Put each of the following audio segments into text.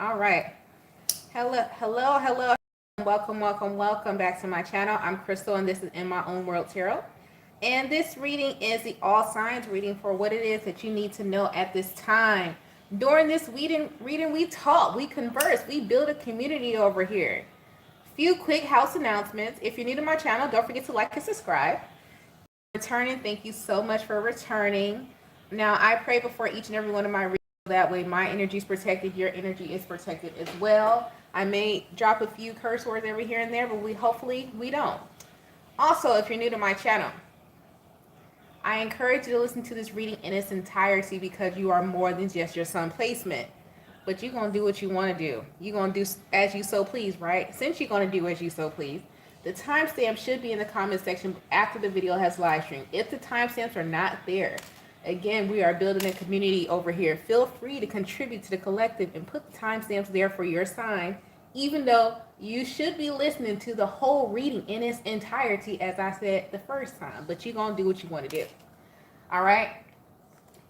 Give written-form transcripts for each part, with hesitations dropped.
All right. Hello, hello, hello. Welcome back to my channel. I'm Crystal, and this is In My Own World Tarot. And this reading is the all signs reading for what it is that you need to know at this time. During this reading, we talk, we converse, we build a community over here. Few quick house announcements. If you're new to my channel, don't forget to like and subscribe. Returning, thank you so much for returning. Now, I pray before each and every one of my readings. That way my energy is protected, your energy is protected as well. I may drop a few curse words every here and there, but hopefully we don't. Also, if you're new to my channel, I encourage you to listen to this reading in its entirety because you are more than just your sun placement. But you're going to do what you want to do. You're going to do as you so please, right? Since you're going to do as you so please, the timestamp should be in the comment section after the video has live streamed. If the timestamps are not there, again, we are building a community over here. Feel free to contribute to the collective and put the timestamps there for your sign, even though you should be listening to the whole reading in its entirety, as I said the first time. But you're going to do what you want to do. All right?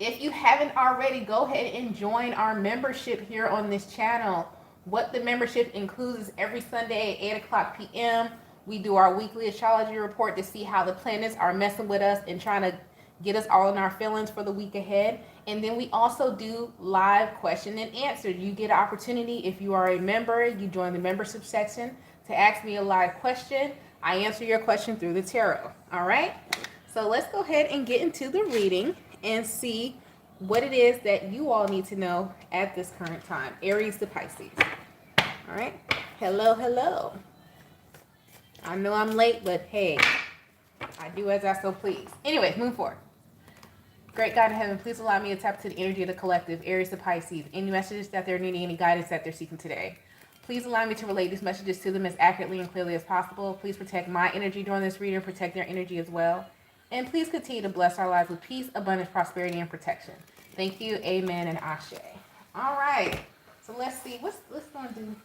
If you haven't already, go ahead and join our membership here on this channel. What the membership includes is every Sunday at 8 o'clock p.m., we do our weekly astrology report to see how the planets are messing with us and trying to get us all in our feelings for the week ahead. And then we also do live question and answer. You get an opportunity, if you are a member, you join the membership section, to ask me a live question. I answer your question through the tarot. All right? So let's go ahead and get into the reading and see what it is that you all need to know at this current time. Aries to Pisces. All right? Hello, hello. I know I'm late, but hey, I do as I so please. Anyways, move forward. Great God in heaven, please allow me to tap into the energy of the collective, Aries to Pisces. Any messages that they're needing, any guidance that they're seeking today. Please allow me to relay these messages to them as accurately and clearly as possible. Please protect my energy during this reading and protect their energy as well. And please continue to bless our lives with peace, abundance, prosperity, and protection. Thank you, amen, and ashe. All right, so let's see, let's go and do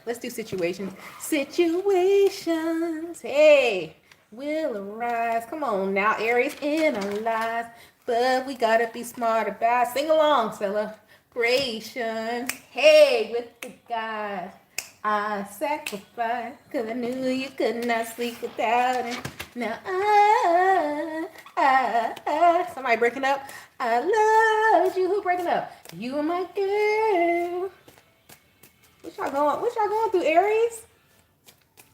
let's do situations. Situations, hey, will arise. Come on now, Aries, in our lives, but we gotta be smart about it. Sing along, celebration. Hey, with the guys, I sacrificed because I knew you could not sleep without it. Now somebody breaking up. I love you. Who breaking up? You and my girl. What y'all going through, Aries?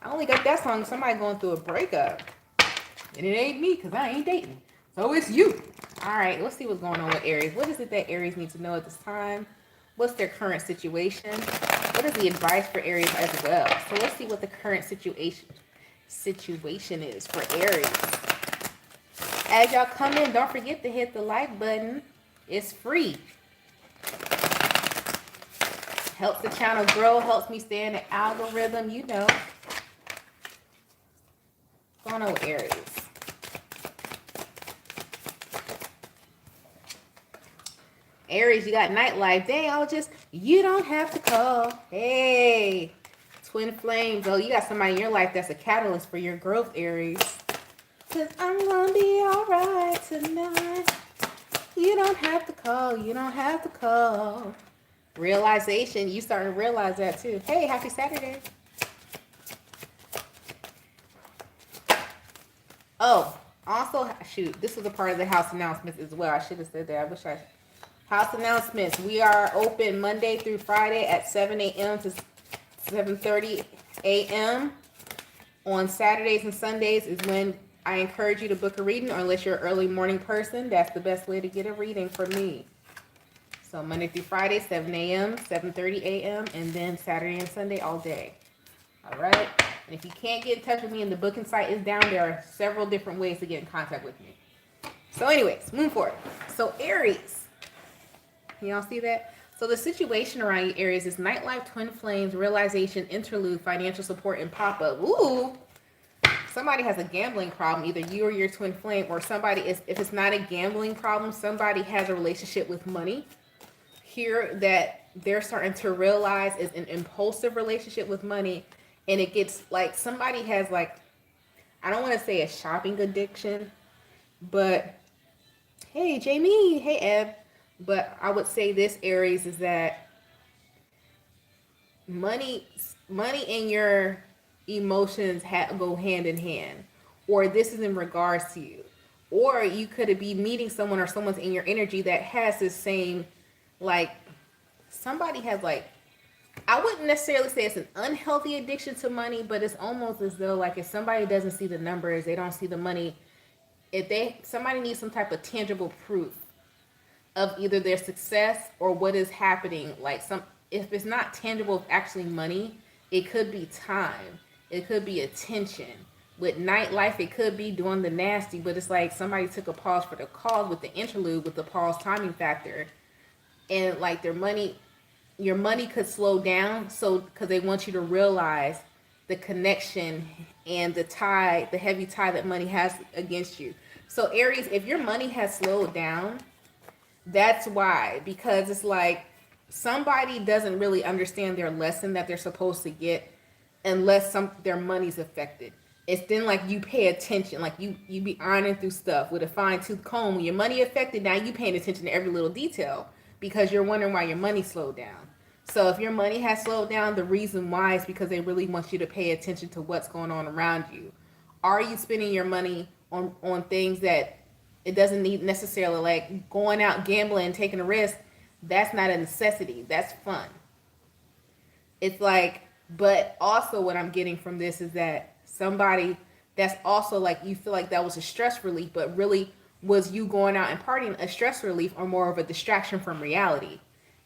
I only got that song. Somebody going through a breakup. And it ain't me because I ain't dating. So it's you. All right, let's see what's going on with Aries. What is it that Aries needs to know at this time? What's their current situation? What is the advice for Aries as well? So let's see what the current situation is for Aries. As y'all come in, don't forget to hit the like button. It's free. Helps the channel grow, helps me stay in the algorithm, you know. What's going on with Aries? Aries, you got nightlife. Dang, you don't have to call. Hey, twin flames. Oh, you got somebody in your life that's a catalyst for your growth, Aries. Cause I'm gonna be alright tonight. You don't have to call. You don't have to call. Realization. You starting to realize that too. Hey, happy Saturday. Oh, also, shoot, this was a part of the house announcements as well. I should have said that. House announcements. We are open Monday through Friday at 7 a.m. to 7:30 a.m. On Saturdays and Sundays is when I encourage you to book a reading, or unless you're an early morning person, that's the best way to get a reading from me. So Monday through Friday, 7 a.m., 7:30 a.m., and then Saturday and Sunday all day. All right? And if you can't get in touch with me and the booking site is down, there are several different ways to get in contact with me. So anyways, move forward. So Aries. Can y'all see that? So the situation around you, Aries, is nightlife, twin flames, realization, interlude, financial support, and pop-up. Ooh. Somebody has a gambling problem, either you or your twin flame, or somebody is, if it's not a gambling problem, somebody has a relationship with money here that they're starting to realize is an impulsive relationship with money. And it gets like, somebody has like, I don't want to say a shopping addiction, but hey, Jamie, hey, Eb. But I would say this, Aries, is that money and your emotions go hand in hand, or this is in regards to you, or you could be meeting someone or someone's in your energy that has this same, like, somebody has, like, I wouldn't necessarily say it's an unhealthy addiction to money, but it's almost as though, like, if somebody doesn't see the numbers, they don't see the money, if somebody needs some type of tangible proof of either their success or what is happening, like, if it's not tangible, actually money, it could be time, it could be attention. With nightlife, it could be doing the nasty, but it's like somebody took a pause for the cause with the interlude, with the pause timing factor, and like your money could slow down, so because they want you to realize the connection and the tie, the heavy tie that money has against you. So Aries, if your money has slowed down, that's why, because it's like somebody doesn't really understand their lesson that they're supposed to get unless their money's affected. It's then like you pay attention, like you be ironing through stuff with a fine tooth comb. When your money affected, now you paying attention to every little detail because you're wondering why your money slowed down. So if your money has slowed down, the reason why is because they really want you to pay attention to what's going on around you. Are you spending your money on things that it doesn't need necessarily, like going out gambling and taking a risk? That's not a necessity. That's fun. It's like, but also what I'm getting from this is that somebody that's also like, you feel like that was a stress relief, but really was you going out and partying a stress relief or more of a distraction from reality,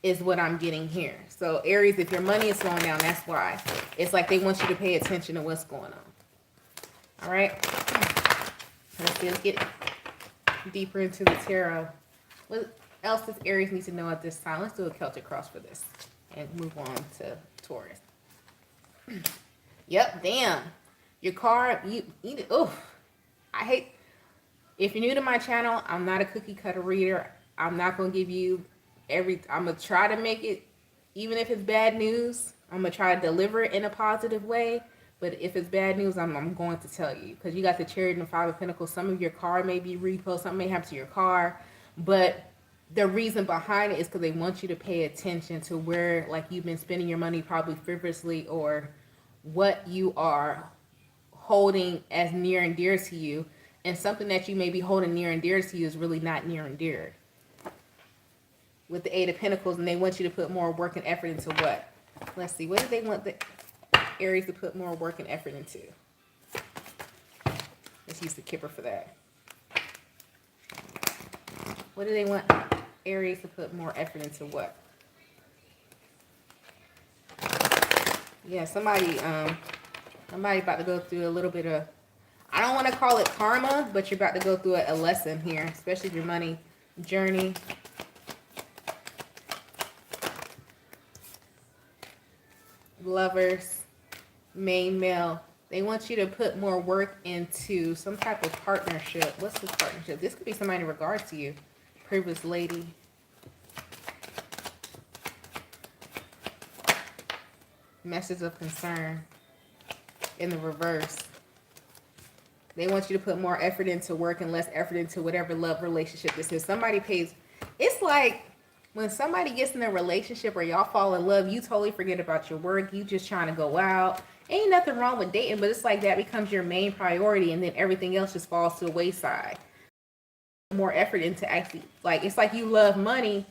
is what I'm getting here. So Aries, if your money is slowing down, that's why. It's like they want you to pay attention to what's going on. All right. Let's get deeper into the tarot. What else does Aries need to know at this time? Let's do a Celtic cross for this and move on to Taurus. Yep, damn. Your card, you eat it. Oh, I hate. If you're new to my channel, I'm not a cookie cutter reader. I'm not going to give you I'm going to try to make it, even if it's bad news, I'm going to try to deliver it in a positive way. But if it's bad news, I'm going to tell you. Because you got the Chariot and the Five of Pentacles. Some of your car may be repo. Something may happen to your car. But the reason behind it is because they want you to pay attention to where, like, you've been spending your money probably frivolously, or what you are holding as near and dear to you. And something that you may be holding near and dear to you is really not near and dear. With the Eight of Pentacles, and they want you to put more work and effort into what? Let's see. What do they want the Aries to put more work and effort into? Let's use the Kipper for that. What do they want Aries to put more effort into what? Yeah, somebody about to go through a little bit of, I don't want to call it karma, but you're about to go through a lesson here, especially your money journey. Lovers, main male. They want you to put more work into some type of partnership. What's this partnership? This could be somebody in regard to you. Previous lady. Message of concern in the reverse. They want you to put more effort into work and less effort into whatever love relationship this is. Somebody pays. It's like when somebody gets in a relationship or y'all fall in love, you totally forget about your work. You just trying to go out. Ain't nothing wrong with dating, but it's like that becomes your main priority, and then everything else just falls to the wayside. More effort into actually, like, it's like you love money,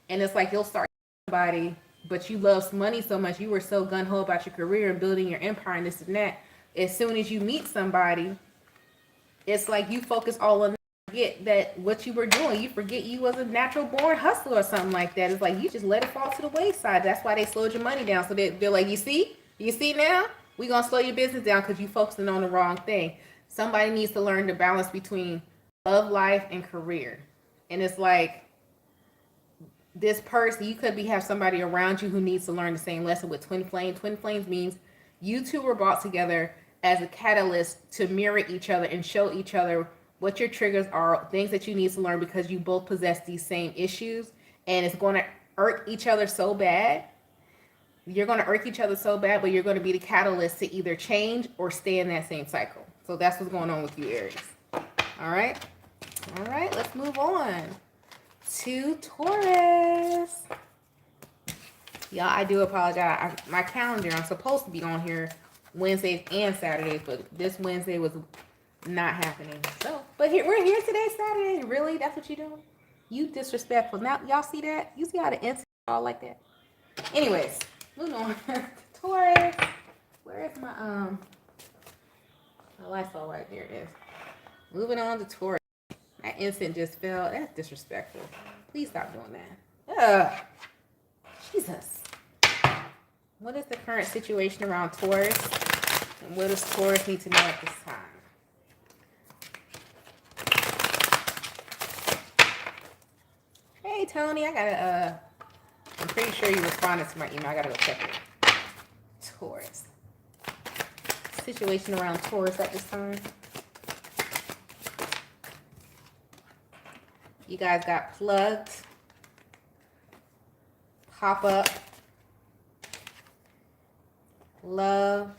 and it's like you'll start somebody, but you love money so much, you were so gung-ho about your career and building your empire and this and that. As soon as you meet somebody, it's like you focus all on, forget that what you were doing. You forget you was a natural born hustler or something like that. It's like you just let it fall to the wayside. That's why they slowed your money down. So they're like, you see now, we're gonna slow your business down because you focusing on the wrong thing. Somebody needs to learn the balance between love life and career. And it's like this person, you could have somebody around you who needs to learn the same lesson with twin flame. Twin flames means you two were brought together as a catalyst to mirror each other and show each other what your triggers are, things that you need to learn, because you both possess these same issues, and it's going to irk each other so bad. You're going to irk each other so bad, but you're going to be the catalyst to either change or stay in that same cycle. So that's what's going on with you, Aries. All right, let's move on to Taurus. Y'all, I do apologize. My calendar, I'm supposed to be on here Wednesdays and Saturdays, but this Wednesday was not happening. So, but here we're here today, Saturday. Really? That's what you doing? You disrespectful. Now, y'all see that? You see how the instant all like that? Anyways, moving on. Taurus. Where is my Lysol right there? It is. Moving on to Taurus. That instant just fell. That's disrespectful. Please stop doing that. Jesus. What is the current situation around Taurus? And what does Taurus need to know at this time? Hey, Tony. I gotta, I'm pretty sure you responded to my email. I gotta go check it. Taurus. Situation around Taurus at this time. You guys got plugged. Pop up. Love.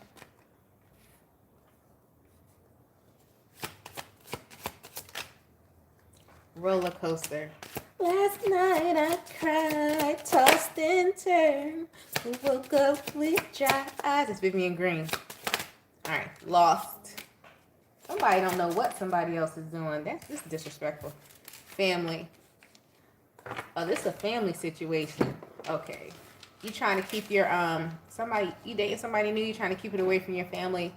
Roller coaster. Last night I cried, tossed and turned, woke up with dry eyes. It's Vivian Green. All right, lost. Somebody don't know what somebody else is doing. This is disrespectful. Family. Oh, this is a family situation. Okay. You trying to keep your you dating somebody new, you trying to keep it away from your family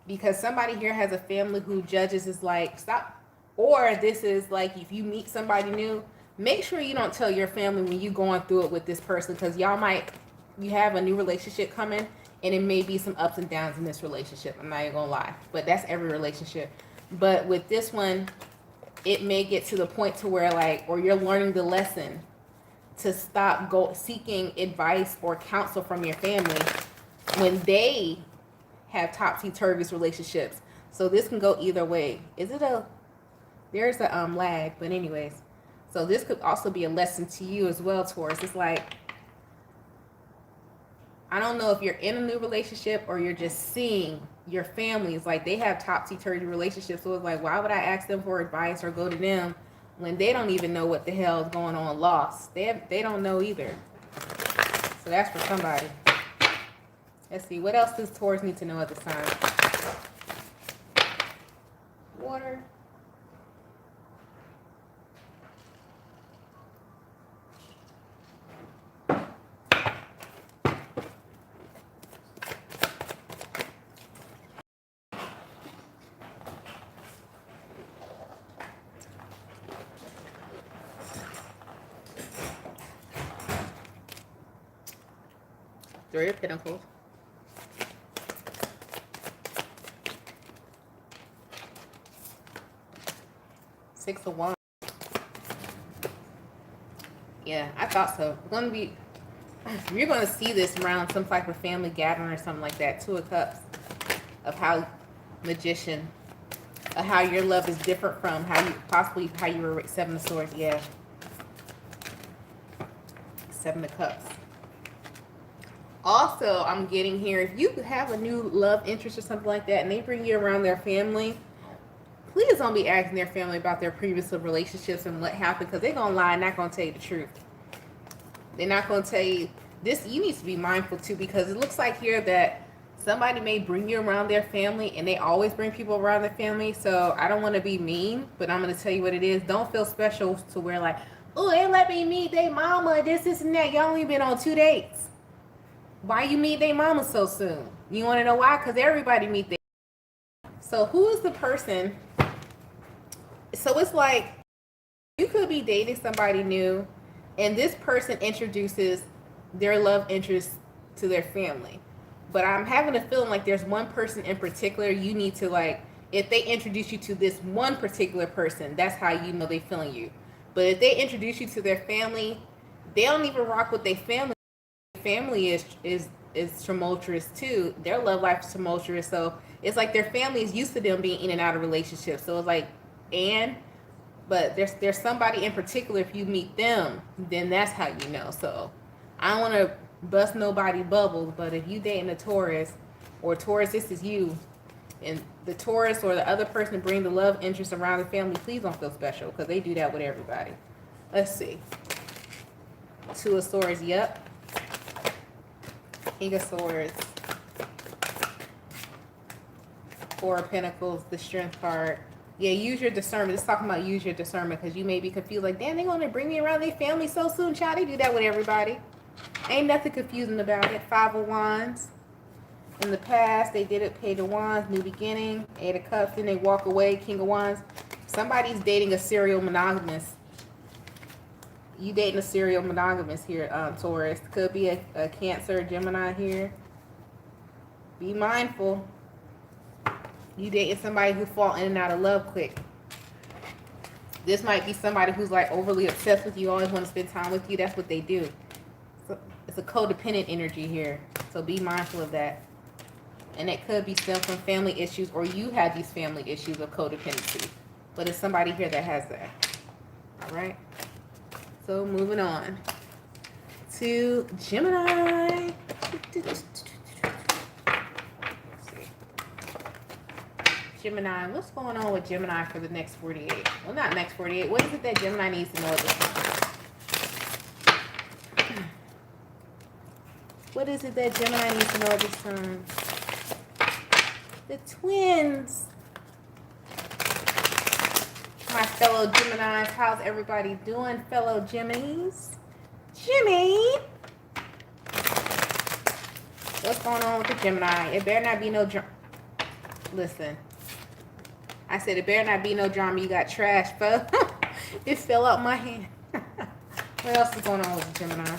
because somebody here has a family who judges is like stop, or this is like if you meet somebody new, make sure you don't tell your family when you going through it with this person because you have a new relationship coming and it may be some ups and downs in this relationship. I'm not even gonna lie, but that's every relationship. But with this one, it may get to the point to where or you're learning the lesson to stop seeking advice or counsel from your family when they have topsy-turvy relationships. So this can go either way. There's a lag, but anyways. So this could also be a lesson to you as well, Taurus. It's like, I don't know if you're in a new relationship or you're just seeing your families, they have topsy-turvy relationships. So it's like, why would I ask them for advice or go to them when they don't even know what the hell is going on lost? They don't know either. So that's for somebody. Let's see. What else does Taurus need to know at this time? Water. Three of Pentacles. Six of Wands. Yeah, I thought so. You're going to see this around some type of family gathering or something like that. Two of Cups. Of how Magician. Of how your love is different from how you were Seven of Swords. Yeah. Seven of Cups. Also, I'm getting here, if you have a new love interest or something like that and they bring you around their family, please don't be asking their family about their previous relationships and what happened because they're going to lie and not going to tell you the truth. They're not going to tell you this. You need to be mindful too because it looks like here that somebody may bring you around their family and they always bring people around their family. So I don't want to be mean, but I'm going to tell you what it is. Don't feel special to where oh, they let me meet their mama, this and that. Y'all only been on 2 dates. Why you meet their mama so soon? You want to know why? Because everybody meet their. So who is the person? So it's like you could be dating somebody new and this person introduces their love interest to their family. But I'm having a feeling like there's one person in particular you need to if they introduce you to this one particular person, that's how you know they feeling you. But if they introduce you to their family, they don't even rock with their family. Family is tumultuous too. Their love life is tumultuous, so it's like their family is used to them being in and out of relationships. So it's but there's somebody in particular. If you meet them, then that's how you know. So I don't want to bust nobody bubbles, but if you dating a Taurus or Taurus, this is you, and the Taurus or the other person bring the love interest around the family, please don't feel special because they do that with everybody. Let's see. Two of Swords. Yep. King of Swords. Four of Pentacles, the Strength card. Yeah, use your discernment. It's talking about use your discernment because you may be confused. Like, damn, they going to bring me around their family so soon, child. They do that with everybody. Ain't nothing confusing about it. Five of Wands. In the past, they did it. Page of Wands, new beginning. Eight of Cups, then they walk away. King of Wands. Somebody's dating a serial monogamous. You dating a serial monogamous here, Taurus. Could be a Cancer, Gemini here. Be mindful. You dating somebody who fall in and out of love quick. This might be somebody who's like overly obsessed with you, always want to spend time with you. That's what they do. So it's a codependent energy here. So be mindful of that. And it could be stemmed from family issues, or you have these family issues of codependency. But it's somebody here that has that. All right. So moving on to Gemini. Gemini, what's going on with Gemini for the next 48? Well, not next 48. What is it that Gemini needs to know at this time? What is it that Gemini needs to know at this time? The twins. My fellow Geminis, how's everybody doing, fellow Geminis? Jimmy! What's going on with the Gemini? It better not be no drama. Listen. I said, it better not be no drama. You got trash, fell. It fell out my hand. What else is going on with the Gemini?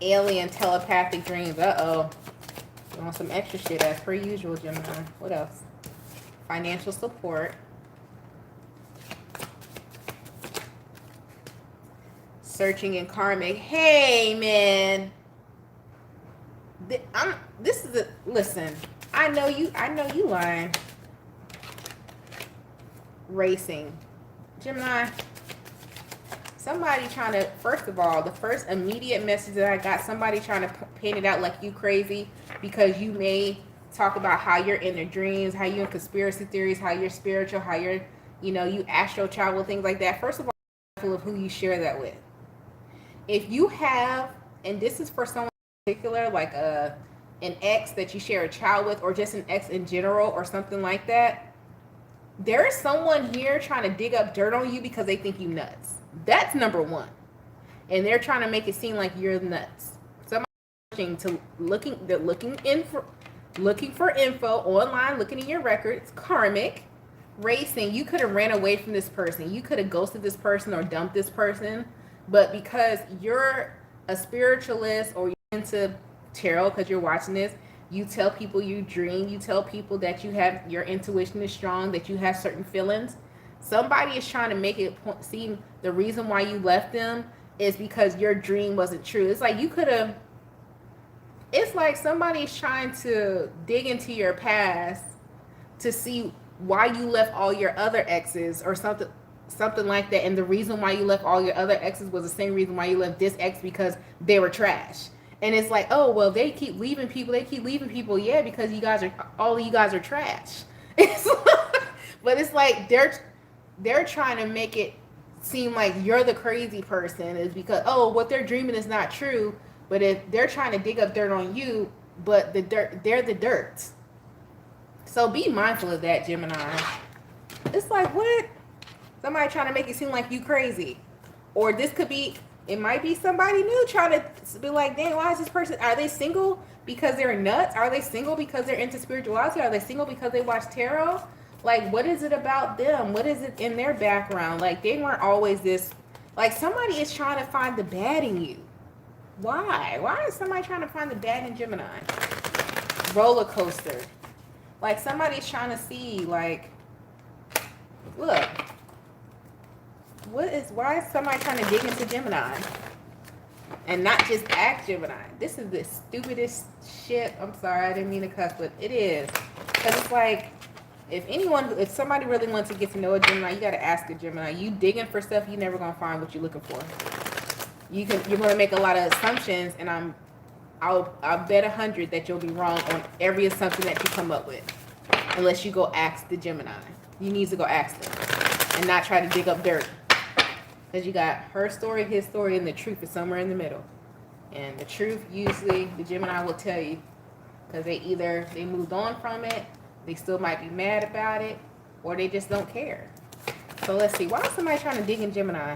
Alien telepathic dreams. Uh-oh. You want some extra shit as per usual, Gemini. What else? Financial support. Searching in karmic. Hey, man. Listen. I know you lying. Racing. Gemini. Somebody trying to, first of all, the first immediate message that I got, somebody trying to paint it out like you crazy because you may talk about how you're in the dreams, how you're in conspiracy theories, how you're spiritual, how you're, you astral travel, things like that. First of all, be careful of who you share that with. If you have, and this is for someone in particular, like an ex that you share a child with, or just an ex in general, or something like that, there is someone here trying to dig up dirt on you because they think you nuts. That's number one. And they're trying to make it seem like you're nuts. Somebody looking for info online, looking in your records, karmic, racing. You could have ran away from this person. You could have ghosted this person or dumped this person. But because you're a spiritualist or you're into tarot because you're watching this, you tell people you dream. You tell people that you have, your intuition is strong, that you have certain feelings. Somebody is trying to make it seem the reason why you left them is because your dream wasn't true. It's like you could have, it's like somebody's trying to dig into your past to see why you left all your other exes or something like that. And the reason why you left all your other exes was the same reason why you left this ex, because they were trash. And it's like, oh, well, they keep leaving people. Yeah, because all of you guys are trash. But it's like they're trying to make it seem like you're the crazy person, is because, oh, what they're dreaming is not true. But if they're trying to dig up dirt on you, but they're the dirt. So be mindful of that, Gemini. It's like, what? Somebody trying to make it seem like you crazy. Or this could be, it might be somebody new trying to be like, dang, why is this person, are they single because they're nuts? Are they single because they're into spirituality? Are they single because they watch tarot? Like, what is it about them? What is it in their background? Like, they weren't always this, like, somebody is trying to find the bad in you. Why? Why is somebody trying to find the bad in Gemini? Roller coaster. Like, somebody's trying to see, like, look. Why is somebody trying to dig into Gemini? And not just act Gemini. This is the stupidest shit. I'm sorry, I didn't mean to cuss, but it is. Because it's like, if somebody really wants to get to know a Gemini, you got to ask a Gemini. You digging for stuff, you're never going to find what you're looking for. You're going to make a lot of assumptions, and I'll bet 100 that you'll be wrong on every assumption that you come up with. Unless you go ask the Gemini. You need to go ask them. And not try to dig up dirt. Because you got her story, his story, and the truth is somewhere in the middle. And the truth, usually, the Gemini will tell you. Because they moved on from it, they still might be mad about it, or they just don't care. So let's see. Why is somebody trying to dig in Gemini?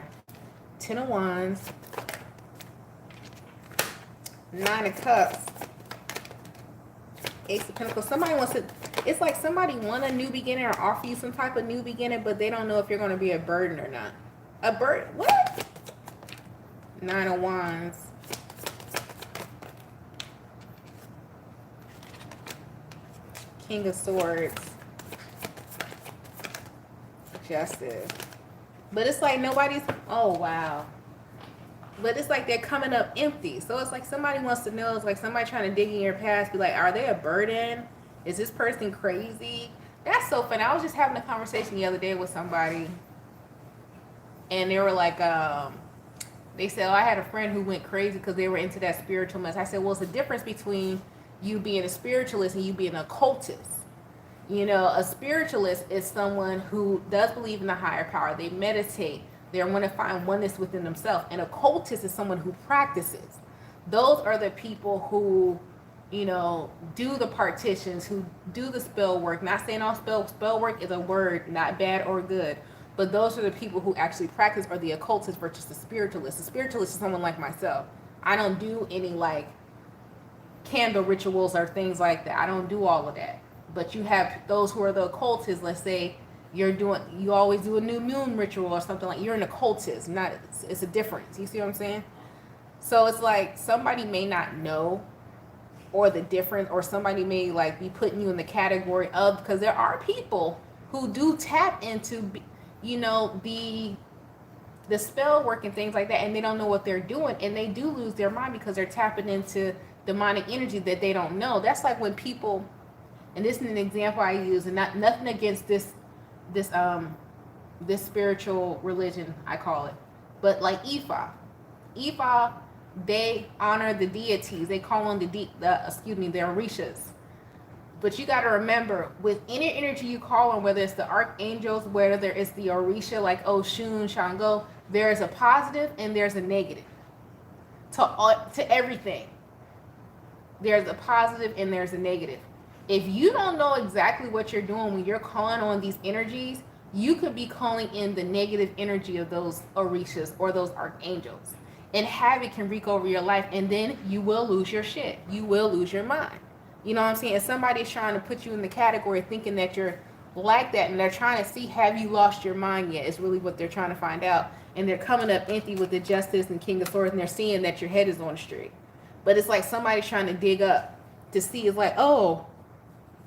10 of Wands. 9 of Cups. Ace of Pentacles. Somebody wants to... It's like somebody want a new beginning or offer you some type of new beginning, but they don't know if you're going to be a burden or not. A burden? What? 9 of Wands. King of Swords. Justice. But it's like nobody's... Oh, wow. But it's like they're coming up empty. So it's like somebody wants to know. It's like somebody trying to dig in your past. Be like, are they a burden? Is this person crazy? That's so funny. I was just having a conversation the other day with somebody. And they were like, they said, oh, I had a friend who went crazy because they were into that spiritual mess. I said, well, it's a difference between you being a spiritualist and you being an occultist. You know, a spiritualist is someone who does believe in the higher power. They meditate. They want to find oneness within themselves. And occultist is someone who practices. Those are the people who, you know, do the partitions, who do the spell work. Not saying all spell work is a word, not bad or good. But those are the people who actually practice, are the occultists versus the spiritualist. The spiritualist is someone like myself. I don't do any like candle rituals or things like that. I don't do all of that. But you have those who are the occultists. Let's say you always do a new moon ritual or something like. You're an occultist. It's a difference. You see what I'm saying? So it's like somebody may not know, or the difference, or somebody may like be putting you in the category of, because there are people who do tap into, you know, the spell work and things like that, and they don't know what they're doing, and they do lose their mind because they're tapping into demonic energy that they don't know. That's like when people, and this is an example I use, and nothing against this spiritual religion, I call it, but like Ifa, they honor the deities. They call on the Orishas. But you got to remember, with any energy you call on, whether it's the archangels, whether it's the Orisha, like Oshun, Shango, there's a positive and there's a negative to everything. There's a positive and there's a negative. If you don't know exactly what you're doing when you're calling on these energies, you could be calling in the negative energy of those Orishas or those archangels. And havoc can wreak over your life, and then you will lose your shit. You will lose your mind. You know what I'm saying? If somebody's trying to put you in the category thinking that you're like that, and they're trying to see, have you lost your mind yet? Is really what they're trying to find out. And they're coming up empty with the Justice and King of Swords, and they're seeing that your head is on straight. But it's like somebody's trying to dig up to see. It's like, oh,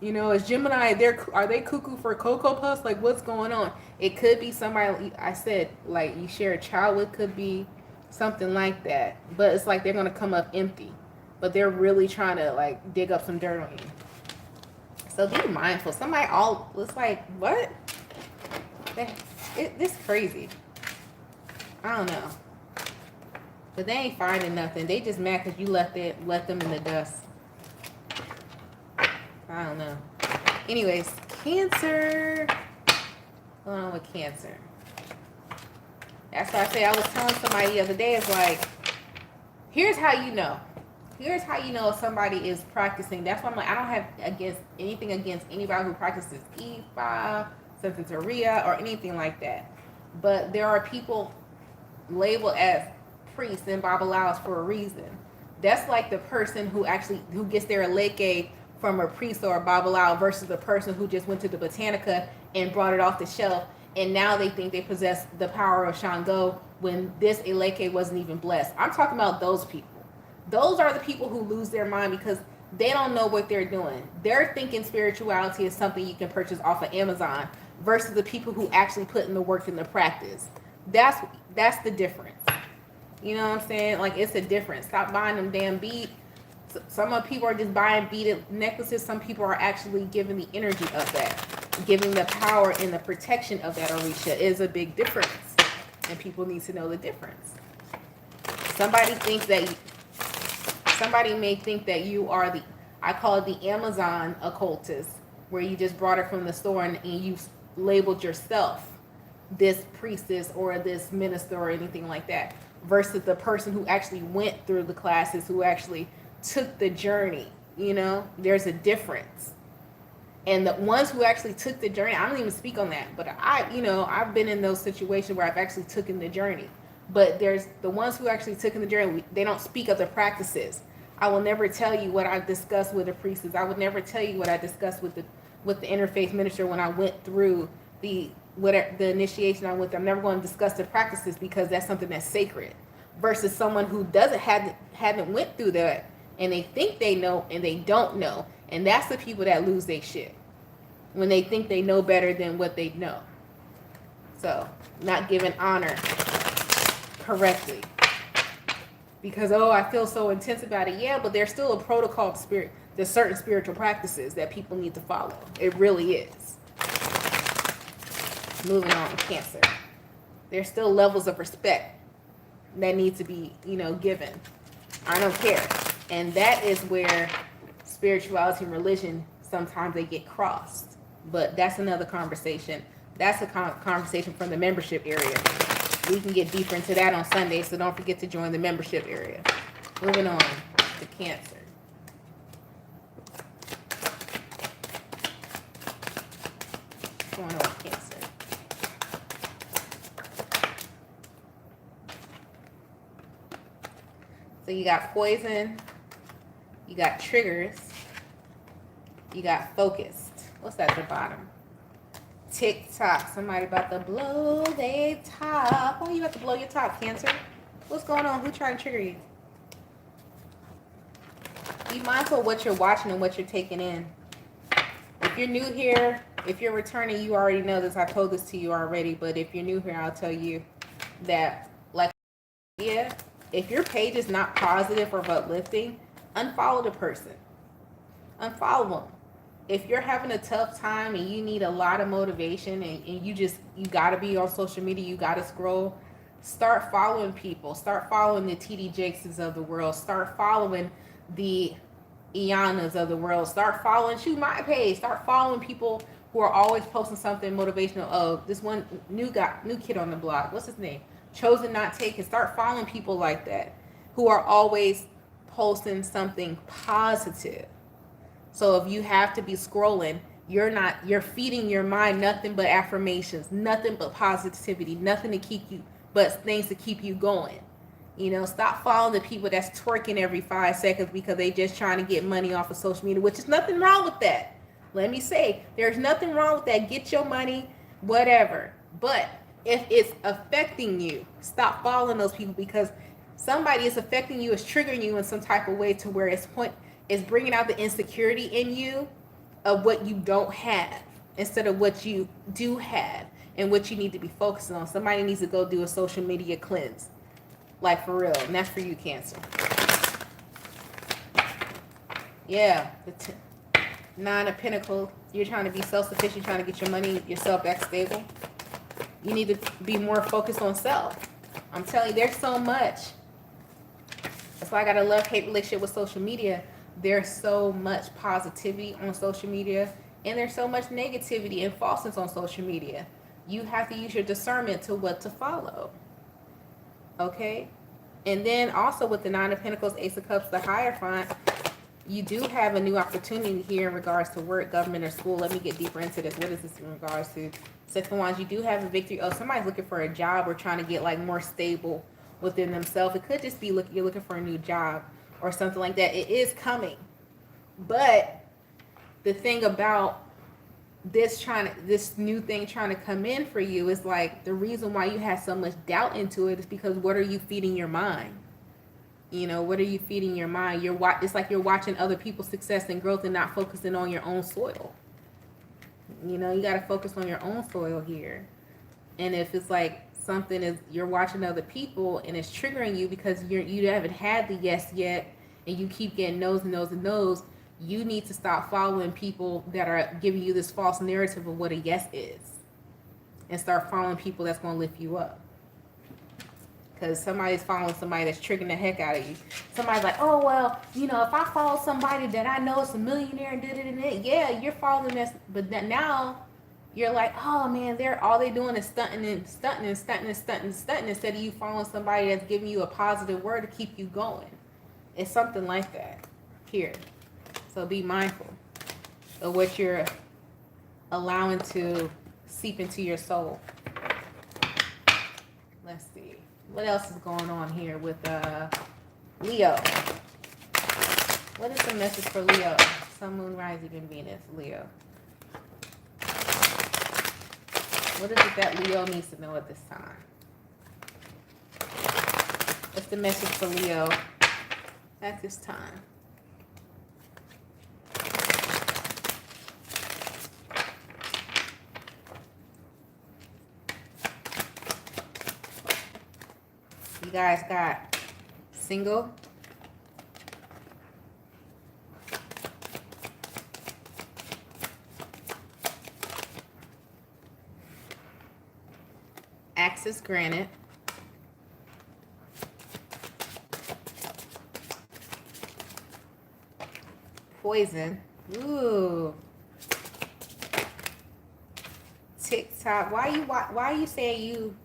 you know, is Gemini, are they cuckoo for Cocoa Puffs? Like, what's going on? It could be somebody, I said, like, you share a child with, could be something like that. But it's like they're going to come up empty. But they're really trying to, like, dig up some dirt on you. So be mindful. It's like, what? This crazy. I don't know. But they ain't finding nothing. They just mad because you left them in the dust. I don't know. Anyways, Cancer. What's going on with Cancer? That's why I say, I was telling somebody the other day, it's like, here's how you know. Here's how you know if somebody is practicing. That's why I'm like, I don't have anything against anybody who practices Ifa, Santeria, or anything like that. But there are people labeled as priests and babalaos for a reason. That's like the person who gets their leke from a priest or a babalao versus the person who just went to the Botanica and brought it off the shelf, and now they think they possess the power of Shango when this eleke wasn't even blessed. I'm talking about those people. Those are the people who lose their mind because they don't know what they're doing. They're thinking spirituality is something you can purchase off of Amazon versus the people who actually put in the work in the practice. That's the difference. You know what I'm saying? Like, it's a difference. Stop buying them damn beads. Some people are just buying beaded necklaces. Some people are actually giving the energy of that, giving the power and the protection of that Orisha. Is a big difference, and people need to know the difference. Somebody may think that you are I call it the Amazon occultist, where you just brought it from the store and you labeled yourself this priestess or this minister or anything like that, versus the person who actually went through the classes, who actually took the journey. There's a difference. And the ones who actually took the journey, I don't even speak on that, but I've been in those situations where I've actually taken the journey. But there's the ones who actually took in the journey, they don't speak of the practices. I will never tell you what I discussed with the priestess. I would never tell you what I discussed with the interfaith minister when I went through the initiation I went through. I'm never going to discuss the practices because that's something that's sacred. Versus someone who haven't went through that, and they think they know and they don't know. And that's the people that lose their shit, when they think they know better than what they know. So, not giving honor correctly. Because, I feel so intense about it. Yeah, but there's still a protocol of spirit. There's certain spiritual practices that people need to follow. It really is. Moving on, Cancer. There's still levels of respect that need to be, given. I don't care. And that is where spirituality and religion, sometimes they get crossed. But that's another conversation. That's a conversation from the membership area. We can get deeper into that on Sunday, so don't forget to join the membership area. Moving on to Cancer. What's going on with Cancer? So you got poison, you got triggers, you got focused. What's that at the bottom? TikTok. Somebody about to blow their top. Why you about to blow your top, Cancer? What's going on? Who trying to trigger you? Be mindful of what you're watching and what you're taking in. If you're new here, if you're returning, you already know this. I told this to you already, but if you're new here, I'll tell you that, if your page is not positive or uplifting, unfollow the person. Unfollow them. If you're having a tough time and you need a lot of motivation and you gotta be on social media, you gotta scroll, start following people. Start following the TD Jakes of the world. Start following the Iyanas of the world. Start following, my page. Start following people who are always posting something motivational. Oh, this one new kid on the block. What's his name? Chosen Not Taken. Start following people like that who are always posting something positive. So if you have to be scrolling, you're feeding your mind nothing but affirmations, nothing but positivity, nothing to keep you, but things to keep you going. Stop following the people that's twerking every 5 seconds because they just trying to get money off of social media, which is nothing wrong with that. Let me say, there's nothing wrong with that. Get your money, whatever. But if it's affecting you, stop following those people, because somebody is affecting you, is triggering you in some type of way to where it's bringing out the insecurity in you of what you don't have instead of what you do have and what you need to be focusing on. Somebody needs to go do a social media cleanse. Like, for real. And that's for you, Cancer. Yeah. The 9 of Pentacles. You're trying to be self-sufficient, trying to get your money, yourself back stable. You need to be more focused on self. I'm telling you, there's so much. That's why I got a love-hate relationship with social media. There's so much positivity on social media, and there's so much negativity and falseness on social media. You have to use your discernment to what to follow. Okay? And then also with the 9 of Pentacles, Ace of Cups, the Hierophant, you do have a new opportunity here in regards to work, government, or school. Let me get deeper into this. What is this in regards to? 6 of Wands, you do have a victory. Oh, somebody's looking for a job or trying to get more stable within themselves. It could just be you're looking for a new job or something like that. It is coming. But the thing about this new thing trying to come in for you is the reason why you have so much doubt into it is because what are you feeding your mind? What are you feeding your mind? It's like you're watching other people's success and growth and not focusing on your own soil. You got to focus on your own soil here. And if it's something is you're watching other people and it's triggering you because you haven't had the yes yet and you keep getting no's and no's and no's, you need to stop following people that are giving you this false narrative of what a yes is and start following people that's going to lift you up. Because somebody's following somebody that's triggering the heck out of you. Somebody's like, oh, well, if I follow somebody that I know is a millionaire and yeah, you're following this. But now you're like, oh man, they're all they doing is stunting and stunting and stunting and stunting and stunting instead of you following somebody that's giving you a positive word to keep you going. It's something like that here. So be mindful of what you're allowing to seep into your soul. Let's see. What else is going on here with Leo? What is the message for Leo? Sun, Moon, Rising, and Venus, Leo. What is it that Leo needs to know at this time? What's the message for Leo at this time? You guys got single, access granted, poison, ooh, TikTok. Why you say you?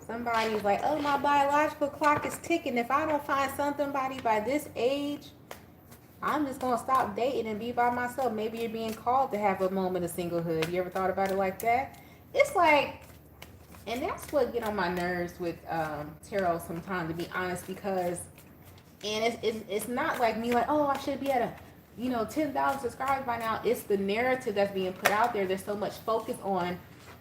Somebody's like, oh, my biological clock is ticking. If I don't find somebody by this age, I'm just gonna stop dating and be by myself. Maybe you're being called to have a moment of singlehood. You ever thought about it like that? It's like, and that's what get on my nerves with tarot sometimes, to be honest, because, and it's not like me like, oh, I should be at a 10,000 subscribers by now. It's the narrative that's being put out there. There's so much focus on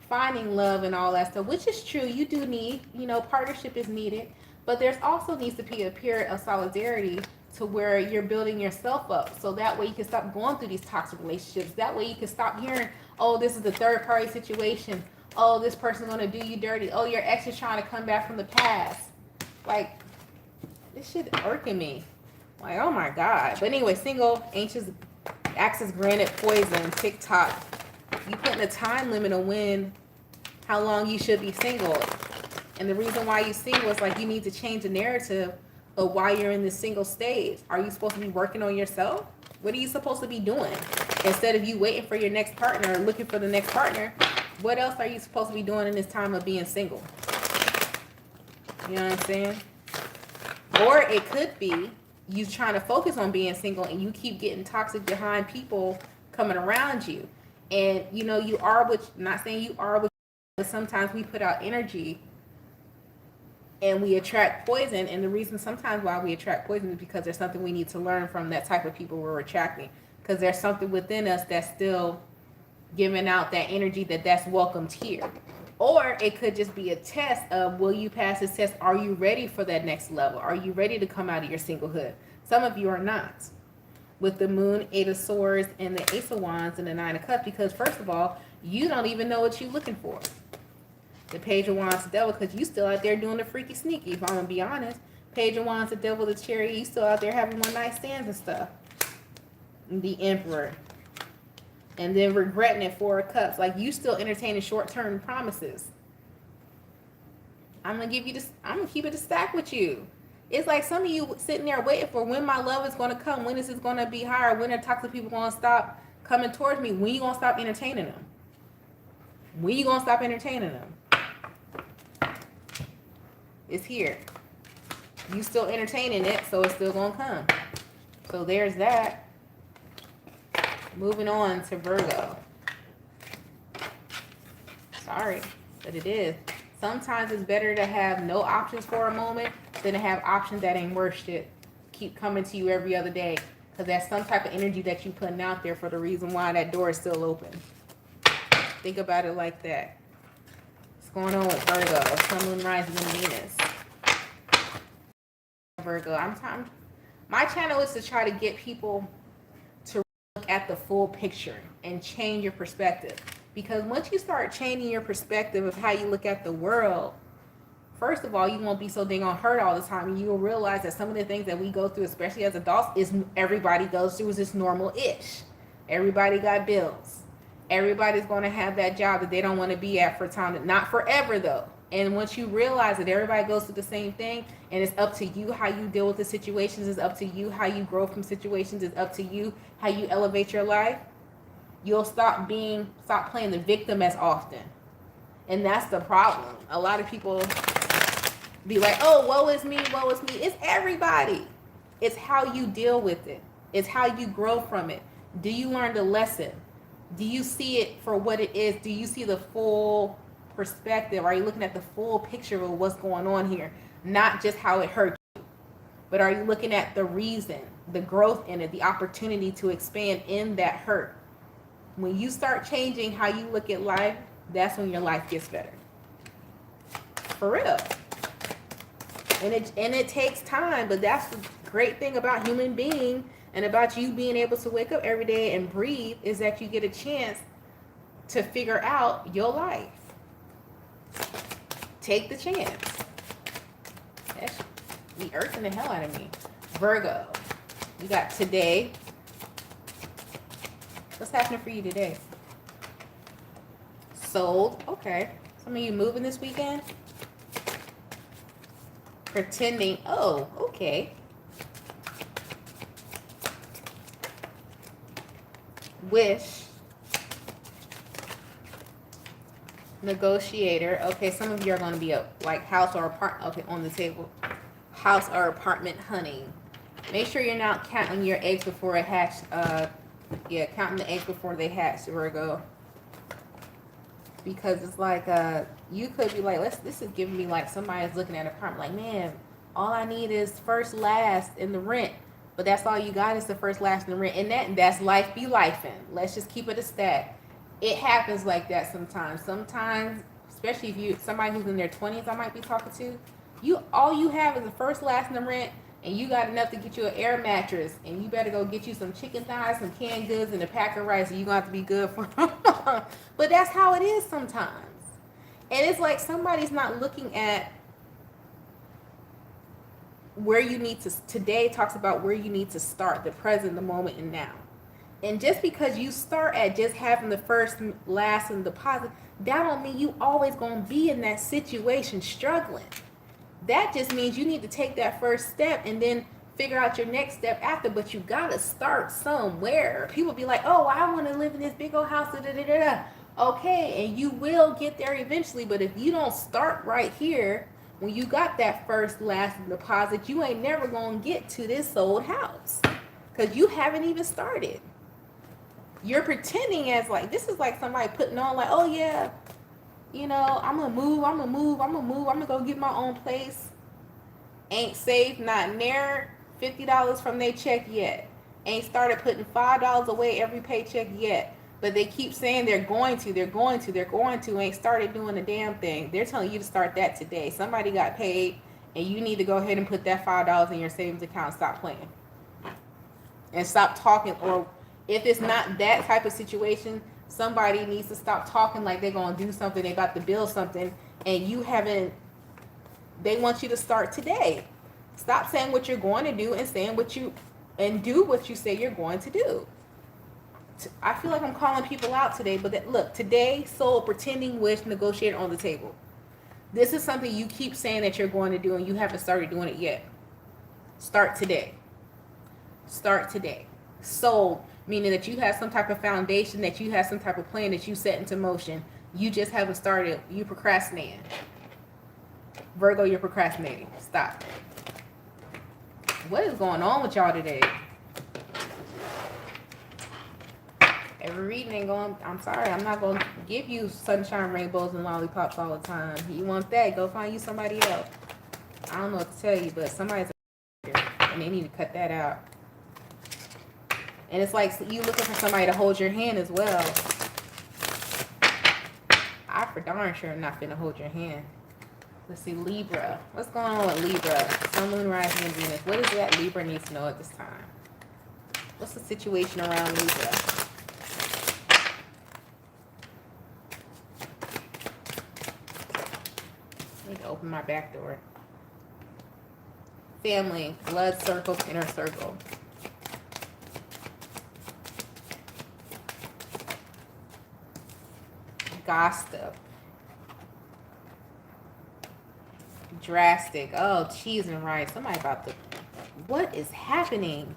finding love and all that stuff, which is true. You do need, partnership is needed, but there's also needs to be a period of solidarity to where you're building yourself up, so that way you can stop going through these toxic relationships. That way you can stop hearing, oh, this is a third party situation. Oh, this person's gonna do you dirty. Oh, your ex is trying to come back from the past. Like, this shit irking me. Like, oh my God. But anyway, single, anxious, access granted, poison, TikTok. You putting a time limit on how long you should be single. And the reason why you're single is like you need to change the narrative of why you're in this single stage. Are you supposed to be working on yourself? What are you supposed to be doing? Instead of you waiting for your next partner or looking for the next partner, what else are you supposed to be doing in this time of being single? You know what I'm saying? Or it could be you trying to focus on being single and you keep getting toxic behind people coming around you. And you are what, not saying you are what, but sometimes we put out energy and we attract poison. And the reason sometimes why we attract poison is because there's something we need to learn from that type of people we're attracting. Because there's something within us that's still giving out that energy that's welcomed here. Or it could just be a test of, will you pass this test? Are you ready for that next level? Are you ready to come out of your singlehood? Some of you are not. With the Moon, Eight of Swords, and the Ace of Wands, and the Nine of Cups, because first of all, you don't even know what you're looking for. The Page of Wands, the Devil, because you still out there doing the freaky sneaky, if I'm going to be honest. Page of Wands, the Devil, the Chariot, you still out there having one night stands and stuff. The Emperor. And then regretting it, Four of Cups. Like, you still entertaining short-term promises. I'm going to give you this, I'm going to keep it a stack with you. It's like some of you sitting there waiting for when my love is going to come, when is it going to be higher, when are toxic people going to stop coming towards me, when you going to stop entertaining them? When you going to stop entertaining them? It's here. You still entertaining it, so it's still going to come. So there's that. Moving on to Virgo. Sorry, but it is. Sometimes it's better to have no options for a moment than to have options that ain't worth shit keep coming to you every other day, because that's some type of energy that you putting out there for the reason why that door is still open. Think about it like that. What's going on with Virgo? Sun, Moon, Rising, and Venus. Virgo, my channel is to try to get people to look at the full picture and change your perspective, because once you start changing your perspective of how you look at the world, first of all, you won't be so dang on hurt all the time, and you will realize that some of the things that we go through, especially as adults, is everybody goes through, is just normal-ish. Everybody got bills. Everybody's going to have that job that they don't want to be at for time, not forever though. And once you realize that everybody goes through the same thing, and it's up to you how you deal with the situations, it's up to you how you grow from situations, it's up to you how you elevate your life, You'll stop playing the victim as often. And that's the problem. A lot of people be like, oh, woe is me, woe is me. It's everybody. It's how you deal with it. It's how you grow from it. Do you learn the lesson? Do you see it for what it is? Do you see the full perspective? Are you looking at the full picture of what's going on here? Not just how it hurt you, but are you looking at the reason, the growth in it, the opportunity to expand in that hurt? When you start changing how you look at life, that's when your life gets better. For real. And it takes time, but that's the great thing about human being and about you being able to wake up every day and breathe, is that you get a chance to figure out your life. Take the chance. That's the earthing the hell out of me. Virgo, you got today. What's happening for you today? Sold. Okay. Some of you moving this weekend? Pretending. Oh, okay. Wish. Negotiator. Okay, some of you are going to be a like house or apartment. Okay, on the table. House or apartment hunting. Make sure you're not counting your eggs before it hatch. Yeah, counting the eggs before they hatch, Virgo. Because it's like you could be like, this is giving me like somebody's looking at an apartment like, man, all I need is first, last in the rent. But that's all you got is the first, last in the rent. And that's life be lifing. Let's just keep it a stat. It happens like that sometimes. Sometimes, especially if you somebody who's in their 20s I might be talking to, all you have is the first, last in the rent, and you got enough to get you an air mattress, and you better go get you some chicken thighs, some canned goods, and a pack of rice, and you're going to have to be good for But that's how it is sometimes. And it's like somebody's not looking at where you need to, today talks about where you need to start, the present, the moment, and now. And just because you start at just having the first, last, and deposit, that don't mean you always going to be in that situation struggling. That just means you need to take that first step and then figure out your next step after, but you got to start somewhere. People be like, oh, I want to live in this big old house, da, da, da, da. Okay, and you will get there eventually, but if you don't start right here, when you got that first, last deposit, you ain't never going to get to this old house because you haven't even started. You're pretending as like, this is like somebody putting on like, oh yeah, you know, I'm going to go get my own place. Ain't saved, not near $50 from their check yet. Ain't started putting $5 away every paycheck yet. But they keep saying they're going to, ain't started doing the damn thing. They're telling you to start that today. Somebody got paid, and you need to go ahead and put that $5 in your savings account and stop playing. And stop talking, or if it's not that type of situation, somebody needs to stop talking like they're going to do something, they about to build something, and you haven't, they want you to start today. Stop saying what you're going to do and saying and do what you say you're going to do. I feel like I'm calling people out today, but look, today, soul, pretending, wish, negotiator on the table. This is something you keep saying that you're going to do and you haven't started doing it yet. Start today. Start today. Soul, meaning that you have some type of foundation, that you have some type of plan that you set into motion. You just haven't started. You procrastinating. Virgo, you're procrastinating. Stop. What is going on with y'all today? Every reading ain't going, I'm sorry, I'm not going to give you sunshine, rainbows, and lollipops all the time. You want that, go find you somebody else. I don't know what to tell you, but somebody's and they need to cut that out. And it's like you looking for somebody to hold your hand as well. I for darn sure am not finna hold your hand. Let's see, Libra. What's going on with Libra? Sun, Moon, Rising, and Venus. What is it that Libra needs to know at this time? What's the situation around Libra? I need to open my back door. Family, blood circle, inner circle. Gossip. Drastic. Oh, cheese and rice. Somebody about to... What is happening?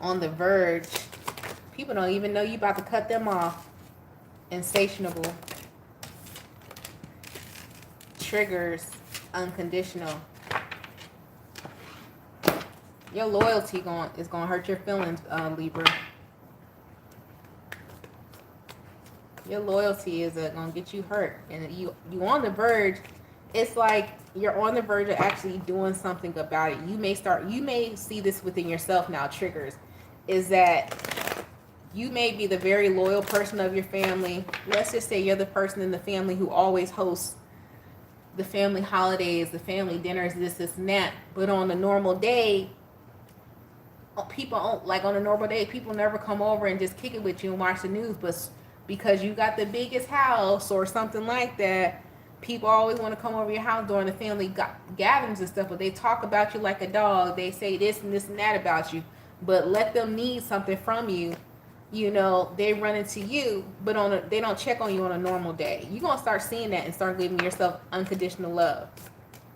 on the verge. People don't even know you about to cut them off. Insatiable. Triggers. Unconditional. Your loyalty is going to hurt your feelings, Libra. Your loyalty is going to get you hurt. And you on the verge. It's like you're on the verge of actually doing something about it. You may see this within yourself now, triggers. Is that you may be the very loyal person of your family. Let's just say you're the person in the family who always hosts the family holidays, the family dinners, this and that. But on a normal day, people never come over and just kick it with you and watch the news. But because you got the biggest house or something like that, people always want to come over your house during the family gatherings and stuff. But they talk about you like a dog. They say this and that about you. But let them need something from you. You know, they run into you, but they don't check on you on a normal day. You're going to start seeing that and start giving yourself unconditional love.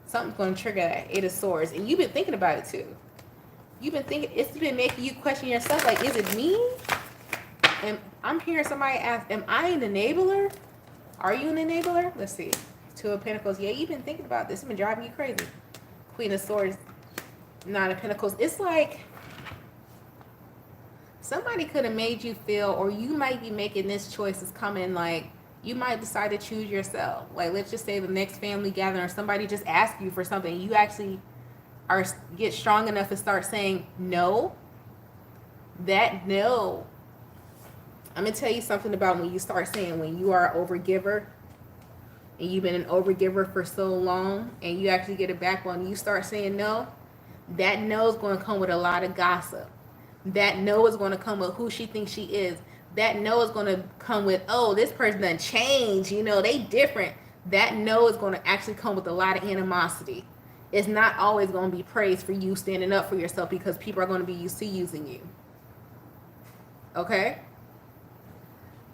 Something's going to trigger that. 8 of Swords. And you've been thinking about it too. It's been making you question yourself, like, is it me? And I'm hearing somebody ask, am I an enabler? Are you an enabler? Let's see. 2 of Pentacles. Yeah, you've been thinking about this. It's been driving you crazy. Queen of Swords. 9 of Pentacles. It's like somebody could have made you feel, or you might be making this choice is coming, like you might decide to choose yourself. Like, let's just say the next family gathering or somebody just asks you for something. You actually get strong enough to start saying no. That no. I'm going to tell you something about when you start saying, when you are an overgiver and you've been an overgiver for so long and you actually get it back when you start saying no, that no is going to come with a lot of gossip. That no is going to come with who she thinks she is. That no is going to come with, oh, this person done changed. You know, they different. That no is going to actually come with a lot of animosity. It's not always going to be praise for you standing up for yourself, because people are going to be used to using you. Okay?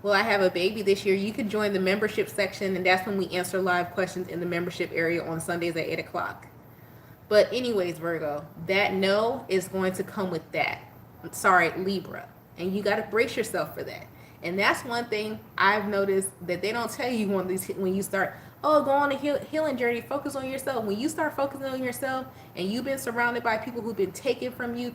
Will I have a baby this year? You can join the membership section, and that's when we answer live questions in the membership area on Sundays at 8 o'clock. But anyways, Virgo, that no is going to come with that. Sorry, Libra. And you got to brace yourself for that. And that's one thing I've noticed that they don't tell you when you start, go on a healing journey, focus on yourself. When you start focusing on yourself and you've been surrounded by people who've been taken from you,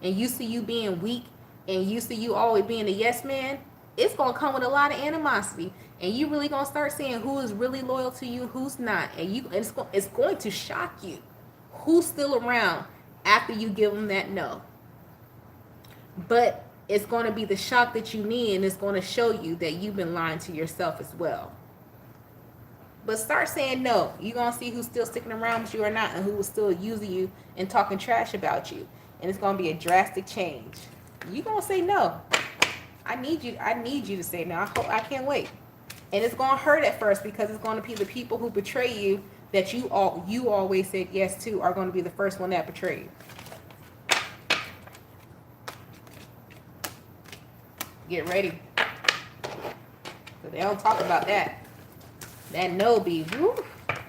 and used to you being weak and used to you always being a yes man, it's going to come with a lot of animosity. And you really going to start seeing who is really loyal to you, who's not. And it's going to shock you who's still around after you give them that no. But it's going to be the shock that you need, and it's going to show you that you've been lying to yourself as well. But start saying no. You're going to see who's still sticking around with you or not, and who is still using you and talking trash about you. And it's going to be a drastic change. You're going to say no. I need you to say no. I can't wait. And it's going to hurt at first, because it's going to be the people who betray you that you always said yes to are going to be the first one that betray you. Get ready. So they don't talk about that. That no be, woo,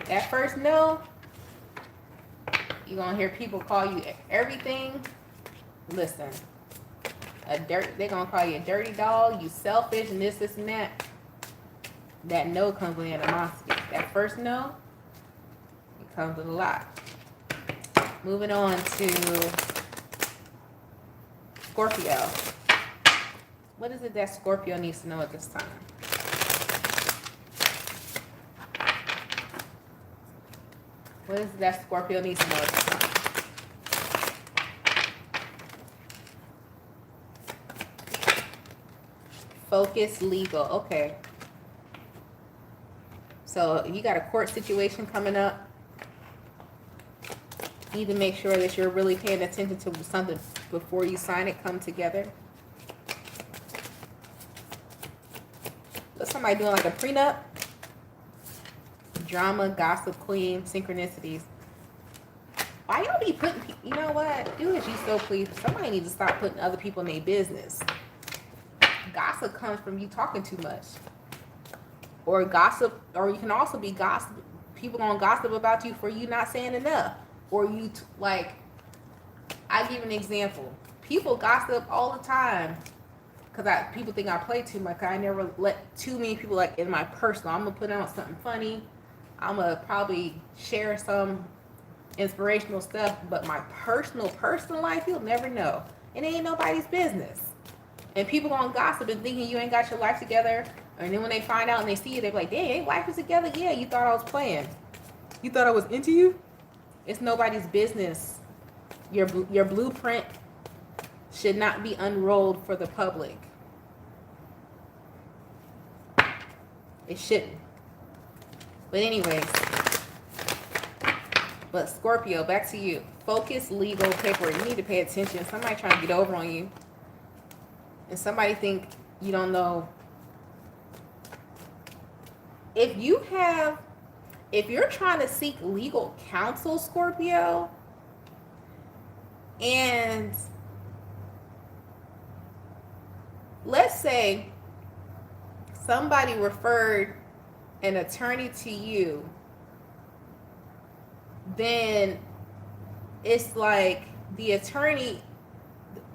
that first no, you're going to hear people call you everything. Listen, they're going to call you a dirty dog, you selfish, and this and that. That no comes with animosity. That first no, it comes with a lot. Moving on to Scorpio. What is it that Scorpio needs to know at this time? What is it that Scorpio needs to know at this time? Focus, legal. Okay. So you got a court situation coming up. You need to make sure that you're really paying attention to something before you sign it. Come together. What's somebody doing, like a prenup? Drama, gossip, queen, synchronicities. Why y'all be putting, you know what? Do as you so please. Somebody needs to stop putting other people in their business. Gossip comes from you talking too much. Or gossip, or you can also be gossip. People gonna gossip about you for you not saying enough. Or you, I give an example. People gossip all the time because people think I play too much. I never let too many people like in my personal. I'm gonna put out something funny. I'm gonna probably share some inspirational stuff, but my personal life, you'll never know. It ain't nobody's business. And people gonna gossip and thinking you ain't got your life together. And then when they find out and they see you, they be like, "Dang, ain't life is together? Yeah, you thought I was playing. You thought I was into you? It's nobody's business. Your blueprint should not be unrolled for the public. It shouldn't. But anyways, but Scorpio, back to you. Focus, legal, paperwork. You need to pay attention. Somebody trying to get over on you. And somebody think you don't know. If you're trying to seek legal counsel, Scorpio, and let's say somebody referred an attorney to you, then it's like the attorney,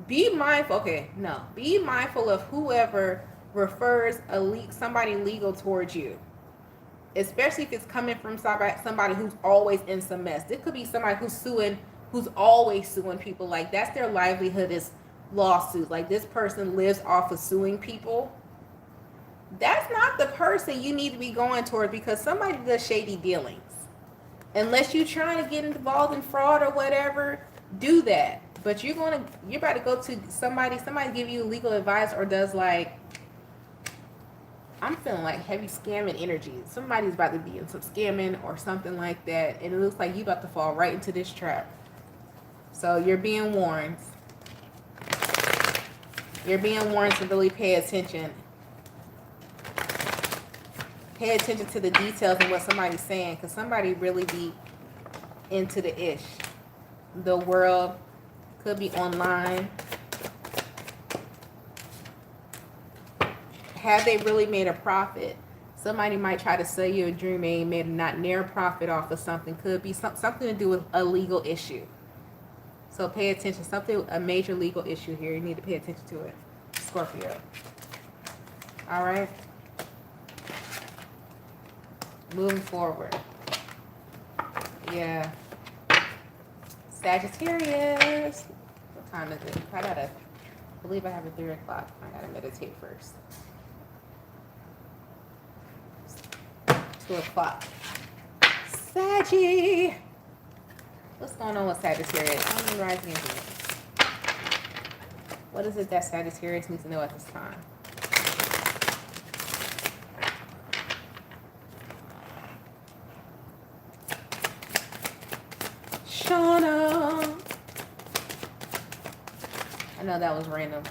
be mindful of whoever refers somebody legal towards you, especially if it's coming from somebody who's always in some mess. It could be somebody who's always suing people. Like, that's their livelihood, is lawsuits. Like, this person lives off of suing people. That's not the person you need to be going toward, because somebody does shady dealings. Unless you're trying to get involved in fraud or whatever, do that. But you're about to go to somebody give you legal advice, or does, like, I'm feeling like heavy scamming energy. Somebody's about to be in some scamming or something like that, and it looks like you about to fall right into this trap. So you're being warned. You're being warned to really pay attention. Pay attention to the details of what somebody's saying, because somebody really be into the ish. The world could be online. Have they really made a profit? Somebody might try to sell you a dream and made not near profit off of something. Could be something to do with a legal issue. So pay attention. A major legal issue here. You need to pay attention to it, Scorpio. All right. Moving forward. Yeah. Sagittarius. What time is it? I believe I have a 3 o'clock. I gotta meditate first. 2 o'clock. Saggy. What's going on with Sagittarius? I'm rising in here. What is it that Sagittarius needs to know at this time? Shauna. I know that was random.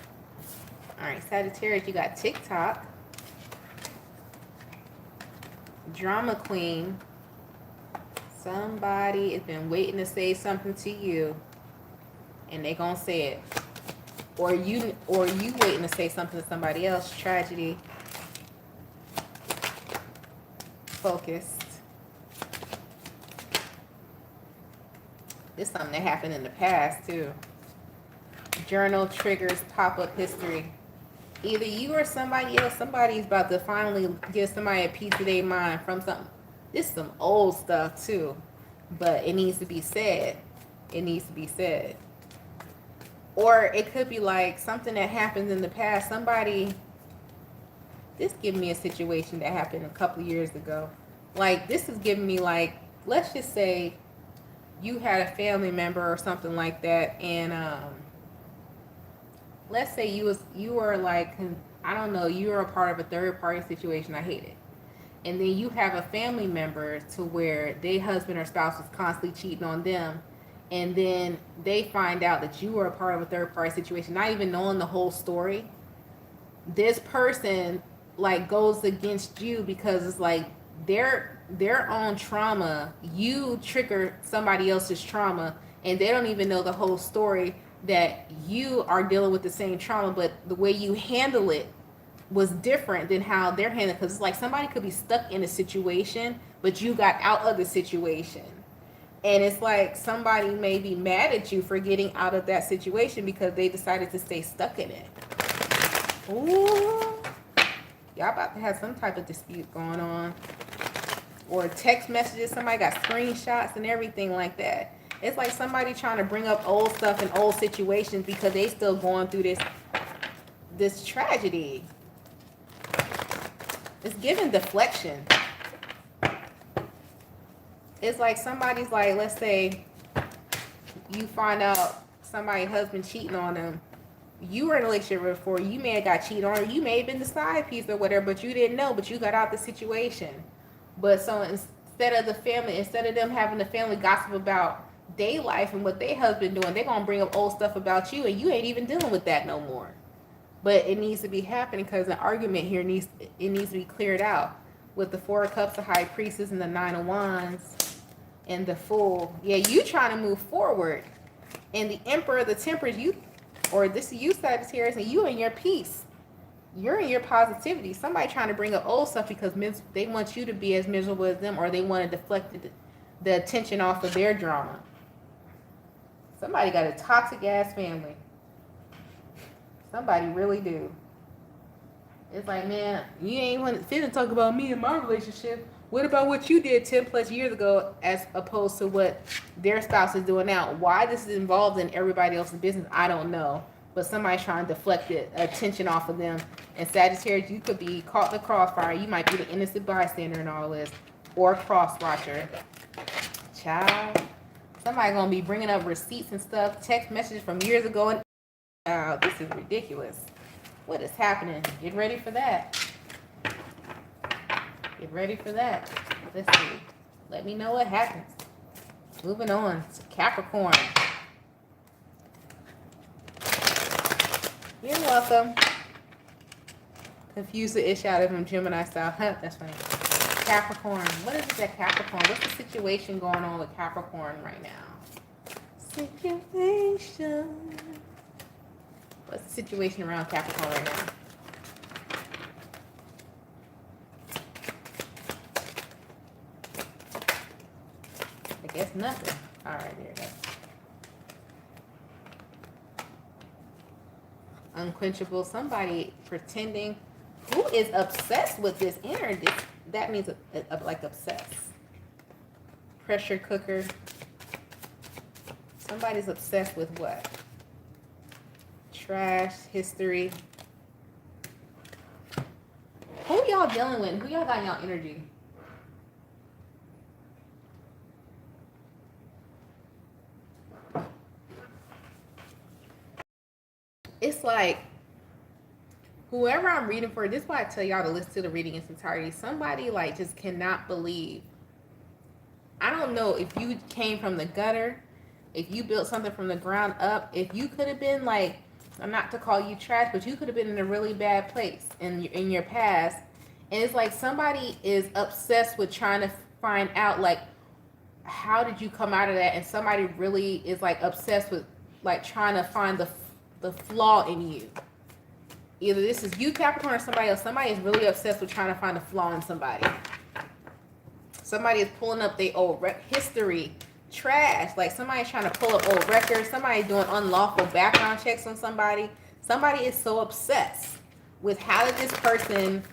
All right, Sagittarius, you got TikTok. Drama queen. Somebody has been waiting to say something to you, and they gonna say it. Or you waiting to say something to somebody else. Tragedy. Focused. This is something that happened in the past too. Journal triggers pop-up history. Either you or somebody else, somebody's about to finally give somebody a piece of their mind from something. This is some old stuff too, but it needs to be said. It needs to be said. Or it could be like something that happened in the past. This giving me a situation that happened a couple of years ago. Like, this is giving me, like, let's just say you had a family member or something like that, and let's say you were like, I don't know, you were a part of a third party situation. I hate it. And then you have a family member to where their husband or spouse was constantly cheating on them, and then they find out that you were a part of a third party situation, not even knowing the whole story. This person, like, goes against you because it's like their own trauma, you trigger somebody else's trauma, and they don't even know the whole story, that you are dealing with the same trauma, but the way you handle it was different than how they're handling it. Because it's like somebody could be stuck in a situation, but you got out of the situation. And it's like somebody may be mad at you for getting out of that situation because they decided to stay stuck in it. Ooh. Y'all about to have some type of dispute going on. Or text messages, somebody got screenshots and everything like that. It's like somebody trying to bring up old stuff and old situations because they still going through this tragedy. It's giving deflection. It's like somebody's like, let's say you find out somebody's husband cheating on them. You were in a relationship before, you may have got cheated on, or you may have been the side piece or whatever, but you didn't know, but you got out the situation. But so instead of them having the family gossip about their life and what their husband doing, they're gonna bring up old stuff about you, and you ain't even dealing with that no more. But it needs to be happening because an argument here needs to be cleared out with the Four of Cups, the High Priestess, and the Nine of Wands, and the Fool. Yeah, you trying to move forward, and the Emperor, the Temperance, this is you, Sagittarius, and you in your peace. You're in your positivity. Somebody trying to bring up old stuff because they want you to be as miserable as them, or they want to deflect the attention off of their drama. Somebody got a toxic ass family. Somebody really do. It's like, man, you ain't want to talk about me and my relationship. What about what you did 10 plus years ago as opposed to what their spouse is doing now? Why this is involved in everybody else's business, I don't know. But somebody's trying to deflect the attention off of them. And Sagittarius, you could be caught in the crossfire. You might be the innocent bystander in all this. Or cross watcher. Child. Somebody going to be bringing up receipts and stuff. Text messages from years ago. And this is ridiculous. What is happening? Get ready for that. Get ready for that. Let's see. Let me know what happens. Moving on to Capricorn. You're welcome. Confuse the ish out of him, Gemini style. That's funny. Capricorn. What is it that Capricorn? What's the situation going on with Capricorn right now? Situation. What's the situation around Capricorn right now? I guess nothing. All right, there it goes. Unquenchable. Somebody pretending. Who is obsessed with this energy? That means like obsessed. Pressure cooker. Somebody's obsessed with what? Trash, history. Who y'all dealing with? Who y'all got in y'all energy? It's like whoever I'm reading for, this is why I tell y'all to listen to the reading in its entirety. Somebody like just cannot believe. I don't know if you came from the gutter, if you built something from the ground up, if you could have been like, I'm not to call you trash, but you could have been in a really bad place in your past. And it's like somebody is obsessed with trying to find out like, how did you come out of that? And somebody really is like obsessed with like trying to find the flaw in you. Either this is you, Capricorn, or somebody else. Somebody is really obsessed with trying to find a flaw in somebody. Somebody is pulling up their old history, trash. Like somebody's trying to pull up old records. Somebody's doing unlawful background checks on somebody. Somebody is so obsessed with how did this person.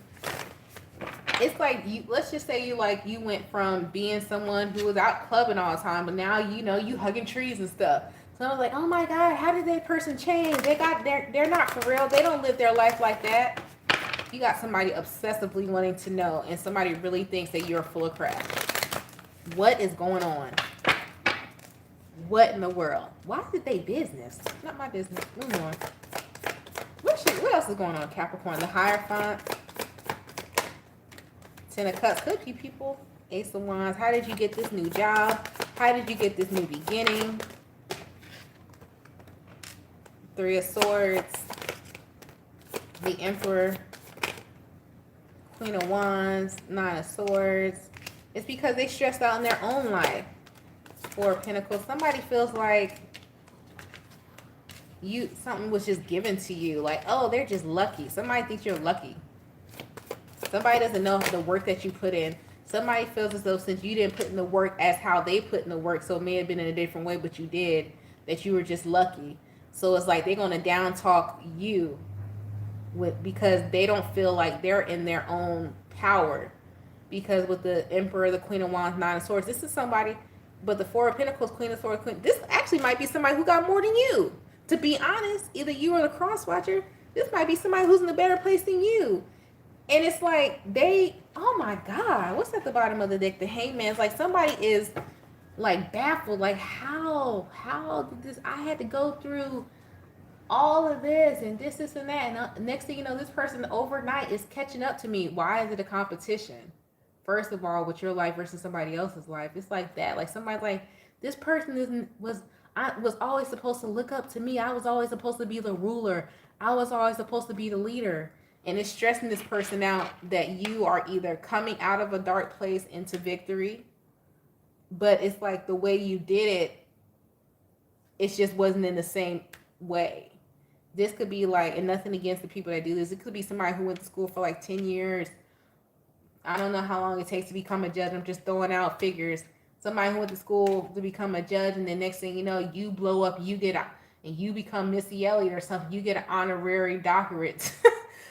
It's like you. Let's just say you went from being someone who was out clubbing all the time, but now you hugging trees and stuff. So I was like, oh my God, how did that person change? They're not for real. They don't live their life like that. You got somebody obsessively wanting to know, and somebody really thinks that you're full of crap. What is going on? What in the world? Why is it they business? Not my business. Move on. What else is going on, Capricorn? The Hierophant. Ten of Cups. Could be people. Ace of Wands. How did you get this new job? How did you get this new beginning? Three of Swords. The Emperor. Queen of Wands. Nine of Swords. It's because they stressed out in their own life. Four of Pentacles. Somebody feels like something was just given to you. Like, oh, they're just lucky. Somebody thinks you're lucky. Somebody doesn't know the work that you put in. Somebody feels as though since you didn't put in the work as how they put in the work, so it may have been in a different way, but you did, that you were just lucky. So it's like they're gonna down talk you with because they don't feel like they're in their own power. Because with the Emperor, the Queen of Wands, Nine of Swords, this is somebody, but the Four of Pentacles, Queen of Swords, Queen, this actually might be somebody who got more than you. To be honest, either you or the cross watcher, this might be somebody who's in a better place than you. And it's like they, oh my God, what's at the bottom of the deck? The Hangman. It's like somebody is like baffled, like how did this, I had to go through all of this and this and that, and next thing you know, this person overnight is catching up to me. Why is it a competition? First of all, with your life versus somebody else's life, it's like that. Like somebody like this person isn't was I was always supposed to look up to me. I was always supposed to be the ruler. I was always supposed to be the leader. And it's stressing this person out that you are either coming out of a dark place into victory, but it's like the way you did it, it just wasn't in the same way. This could be like, and nothing against the people that do this, it could be somebody who went to school for like 10 years. I don't know how long it takes to become a judge. I'm just throwing out figures. Somebody who went to school to become a judge, and then next thing you know, you blow up, you get, and you become Missy Elliott or something, you get an honorary doctorate.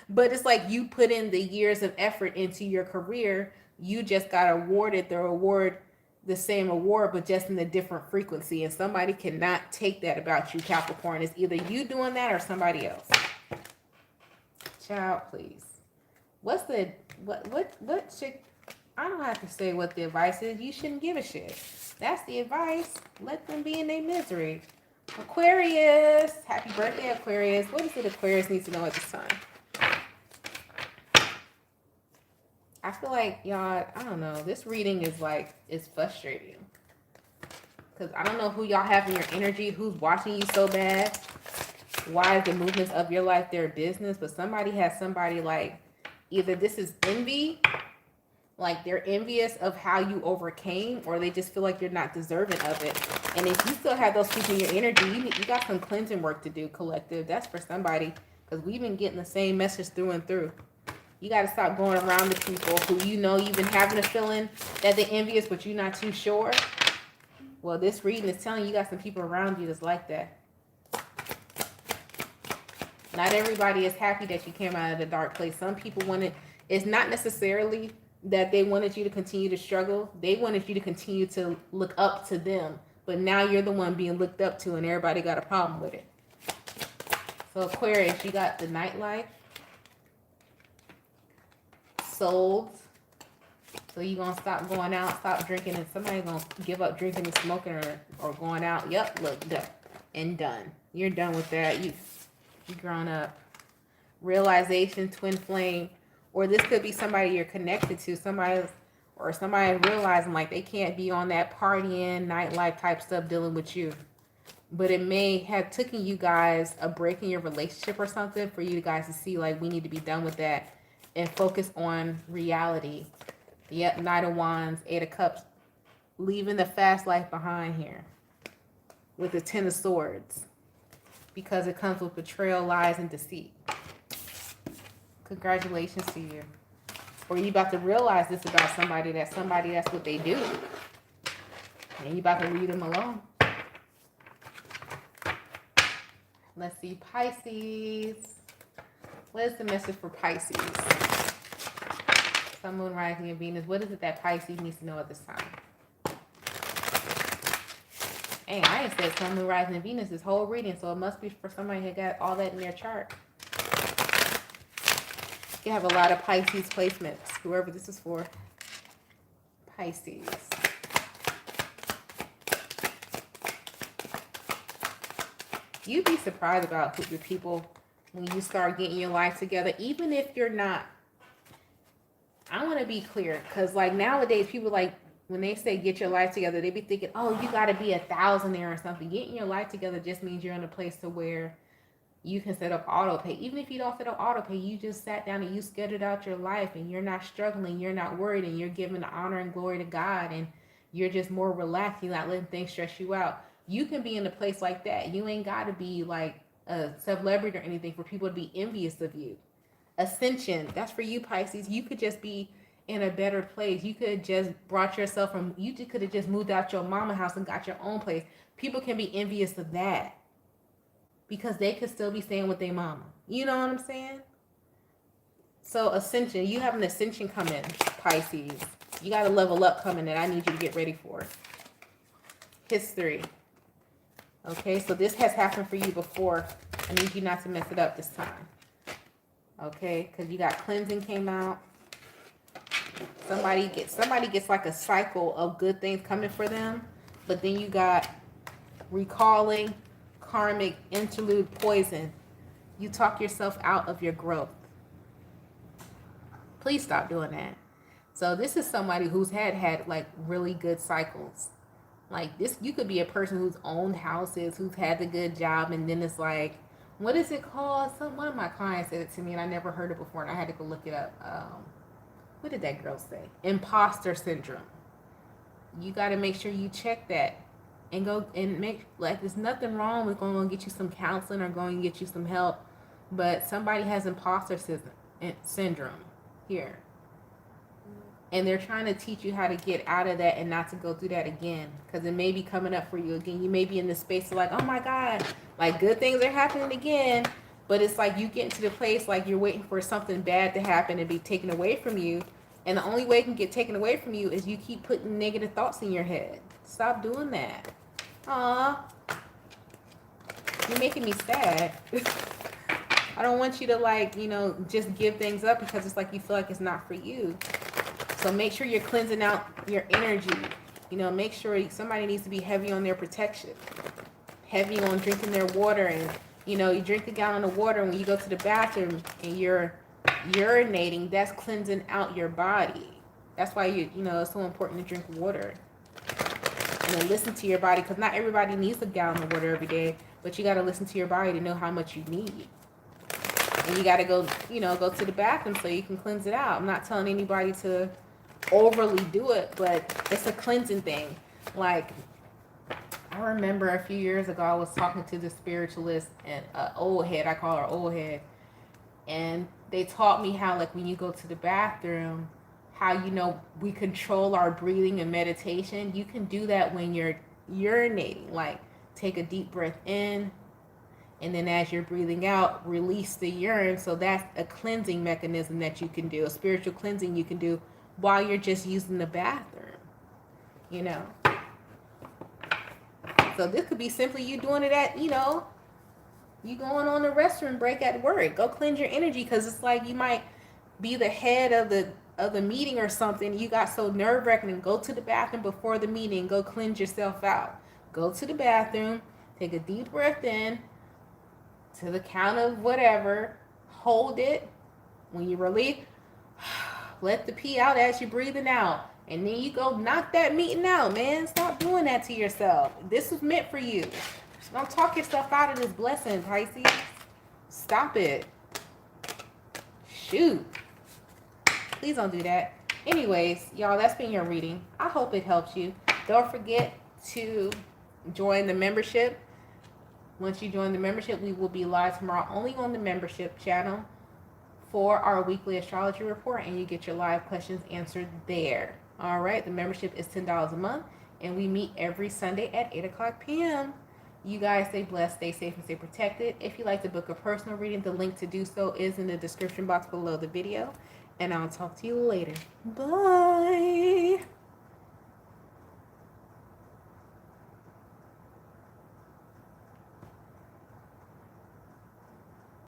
But it's like you put in the years of effort into your career. You just got awarded the same award, but just in a different frequency. And somebody cannot take that about you, Capricorn. It's either you doing that or somebody else. Child, please. What's the, what should, I don't have to say what the advice is. You shouldn't give a shit. That's the advice. Let them be in their misery. Aquarius. Happy birthday, Aquarius. What is it Aquarius needs to know at this time? I feel like y'all, I don't know, this reading is like, it's frustrating. Because I don't know who y'all have in your energy, who's watching you so bad. Why is the movements of your life their business? But somebody has somebody like, either this is envy, like they're envious of how you overcame, or they just feel like you're not deserving of it. And if you still have those people in your energy, you got some cleansing work to do, collective. That's for somebody. Because we've been getting the same message through and through. You got to stop going around the people who you know you've been having a feeling that they're envious, but you're not too sure. Well, this reading is telling you got some people around you that's like that. Not everybody is happy that you came out of the dark place. Some people wanted, it's not necessarily that they wanted you to continue to struggle. They wanted you to continue to look up to them. But now you're the one being looked up to and everybody got a problem with it. So Aquarius, you got the nightlife. Souls. So you gonna stop going out, stop drinking, and somebody's gonna give up drinking and smoking or going out. Yep, look, done and done. You're done with that. You grown up. Realization, twin flame, or this could be somebody you're connected to, somebody realizing like they can't be on that partying, nightlife type stuff dealing with you. But it may have taken you guys a break in your relationship or something for you guys to see like we need to be done with that and focus on reality. Yep, Knight of Wands, Eight of Cups, leaving the fast life behind here with the Ten of Swords, because it comes with betrayal, lies, and deceit. Congratulations to you. Or you about to realize this about somebody, that's what they do. And you about to leave them alone. Let's see, Pisces. What is the message for Pisces? Sun, Moon, Rising, and Venus. What is it that Pisces needs to know at this time? Hey, I ain't said Sun, Moon, Rising, and Venus this whole reading, so it must be for somebody who got all that in their chart. You have a lot of Pisces placements, whoever this is for. Pisces. You'd be surprised about the people when you start getting your life together, even if you're not. I want to be clear, because like nowadays people like when they say get your life together, they be thinking, oh, you got to be 1,000 or something. Getting your life together just means you're in a place to where you can set up auto pay. Even if you don't set up auto pay, you just sat down and you scheduled out your life and you're not struggling, you're not worried, and you're giving the honor and glory to God, and you're just more relaxed. You're not letting things stress you out. You can be in a place like that. You ain't got to be like a celebrity or anything for people to be envious of you. Ascension, that's for you, Pisces. You could just be in a better place. You could have just brought yourself from, you could have just moved out your mama house and got your own place. People can be envious of that because they could still be staying with their mama. You know what I'm saying? So ascension, you have an ascension coming, Pisces. You got a level up coming that I need you to get ready for. History. Okay, so this has happened for you before. I need you not to mess it up this time. Okay, because you got cleansing came out. Somebody gets like a cycle of good things coming for them, but then you got recalling, karmic, interlude, poison. You talk yourself out of your growth. Please stop doing that. So this is somebody who's had like really good cycles. Like this, you could be a person who's owned houses, who's had the good job, and then it's like, what is it called? One of my clients said it to me, and I never heard it before, and I had to go look it up. What did that girl say? Imposter syndrome. You got to make sure you check that and go and make, like, there's nothing wrong with going to get you some counseling or going to get you some help, but somebody has imposter syndrome here. And they're trying to teach you how to get out of that and not to go through that again. Because it may be coming up for you again. You may be in the space of like, oh my God, like good things are happening again. But it's like you get into the place like you're waiting for something bad to happen and be taken away from you. And the only way it can get taken away from you is you keep putting negative thoughts in your head. Stop doing that. Aw. You're making me sad. I don't want you to like, just give things up because it's like you feel like it's not for you. So make sure you're cleansing out your energy. Make sure somebody needs to be heavy on their protection. Heavy on drinking their water. And, you drink a gallon of water when you go to the bathroom and you're urinating. That's cleansing out your body. That's why, it's so important to drink water. And then listen to your body. Because not everybody needs a gallon of water every day. But you got to listen to your body to know how much you need. And you got to go, go to the bathroom so you can cleanse it out. I'm not telling anybody to overly do it, but it's a cleansing thing. Like, I remember a few years ago, I was talking to the spiritualist and old head, I call her old head, and they taught me how, like, when you go to the bathroom, how, we control our breathing and meditation. You can do that when you're urinating. Like, take a deep breath in, and then as you're breathing out, release the urine. So that's a cleansing mechanism that you can do, a spiritual cleansing you can do while you're just using the bathroom, So this could be simply you doing it at, you going on a restroom break at work. Go cleanse your energy, because it's like you might be the head of the meeting or something. You got so nerve-wracking. Go to the bathroom before the meeting. Go cleanse yourself out. Go to the bathroom. Take a deep breath in to the count of whatever. Hold it. When you release, let the pee out as you're breathing out. And then you go knock that meeting out, man. Stop doing that to yourself. This was meant for you. Don't talk yourself out of this blessing, Pisces. Stop it. Shoot. Please don't do that. Anyways, y'all, that's been your reading. I hope it helps you. Don't forget to join the membership. Once you join the membership, we will be live tomorrow only on the membership channel for our weekly astrology report, and you get your live questions answered there. All right, the membership is $10 a month, and we meet every Sunday at 8 o'clock p.m. You guys stay blessed, stay safe, and stay protected. If you'd like to book a personal reading, the link to do so is in the description box below the video, and I'll talk to you later. Bye.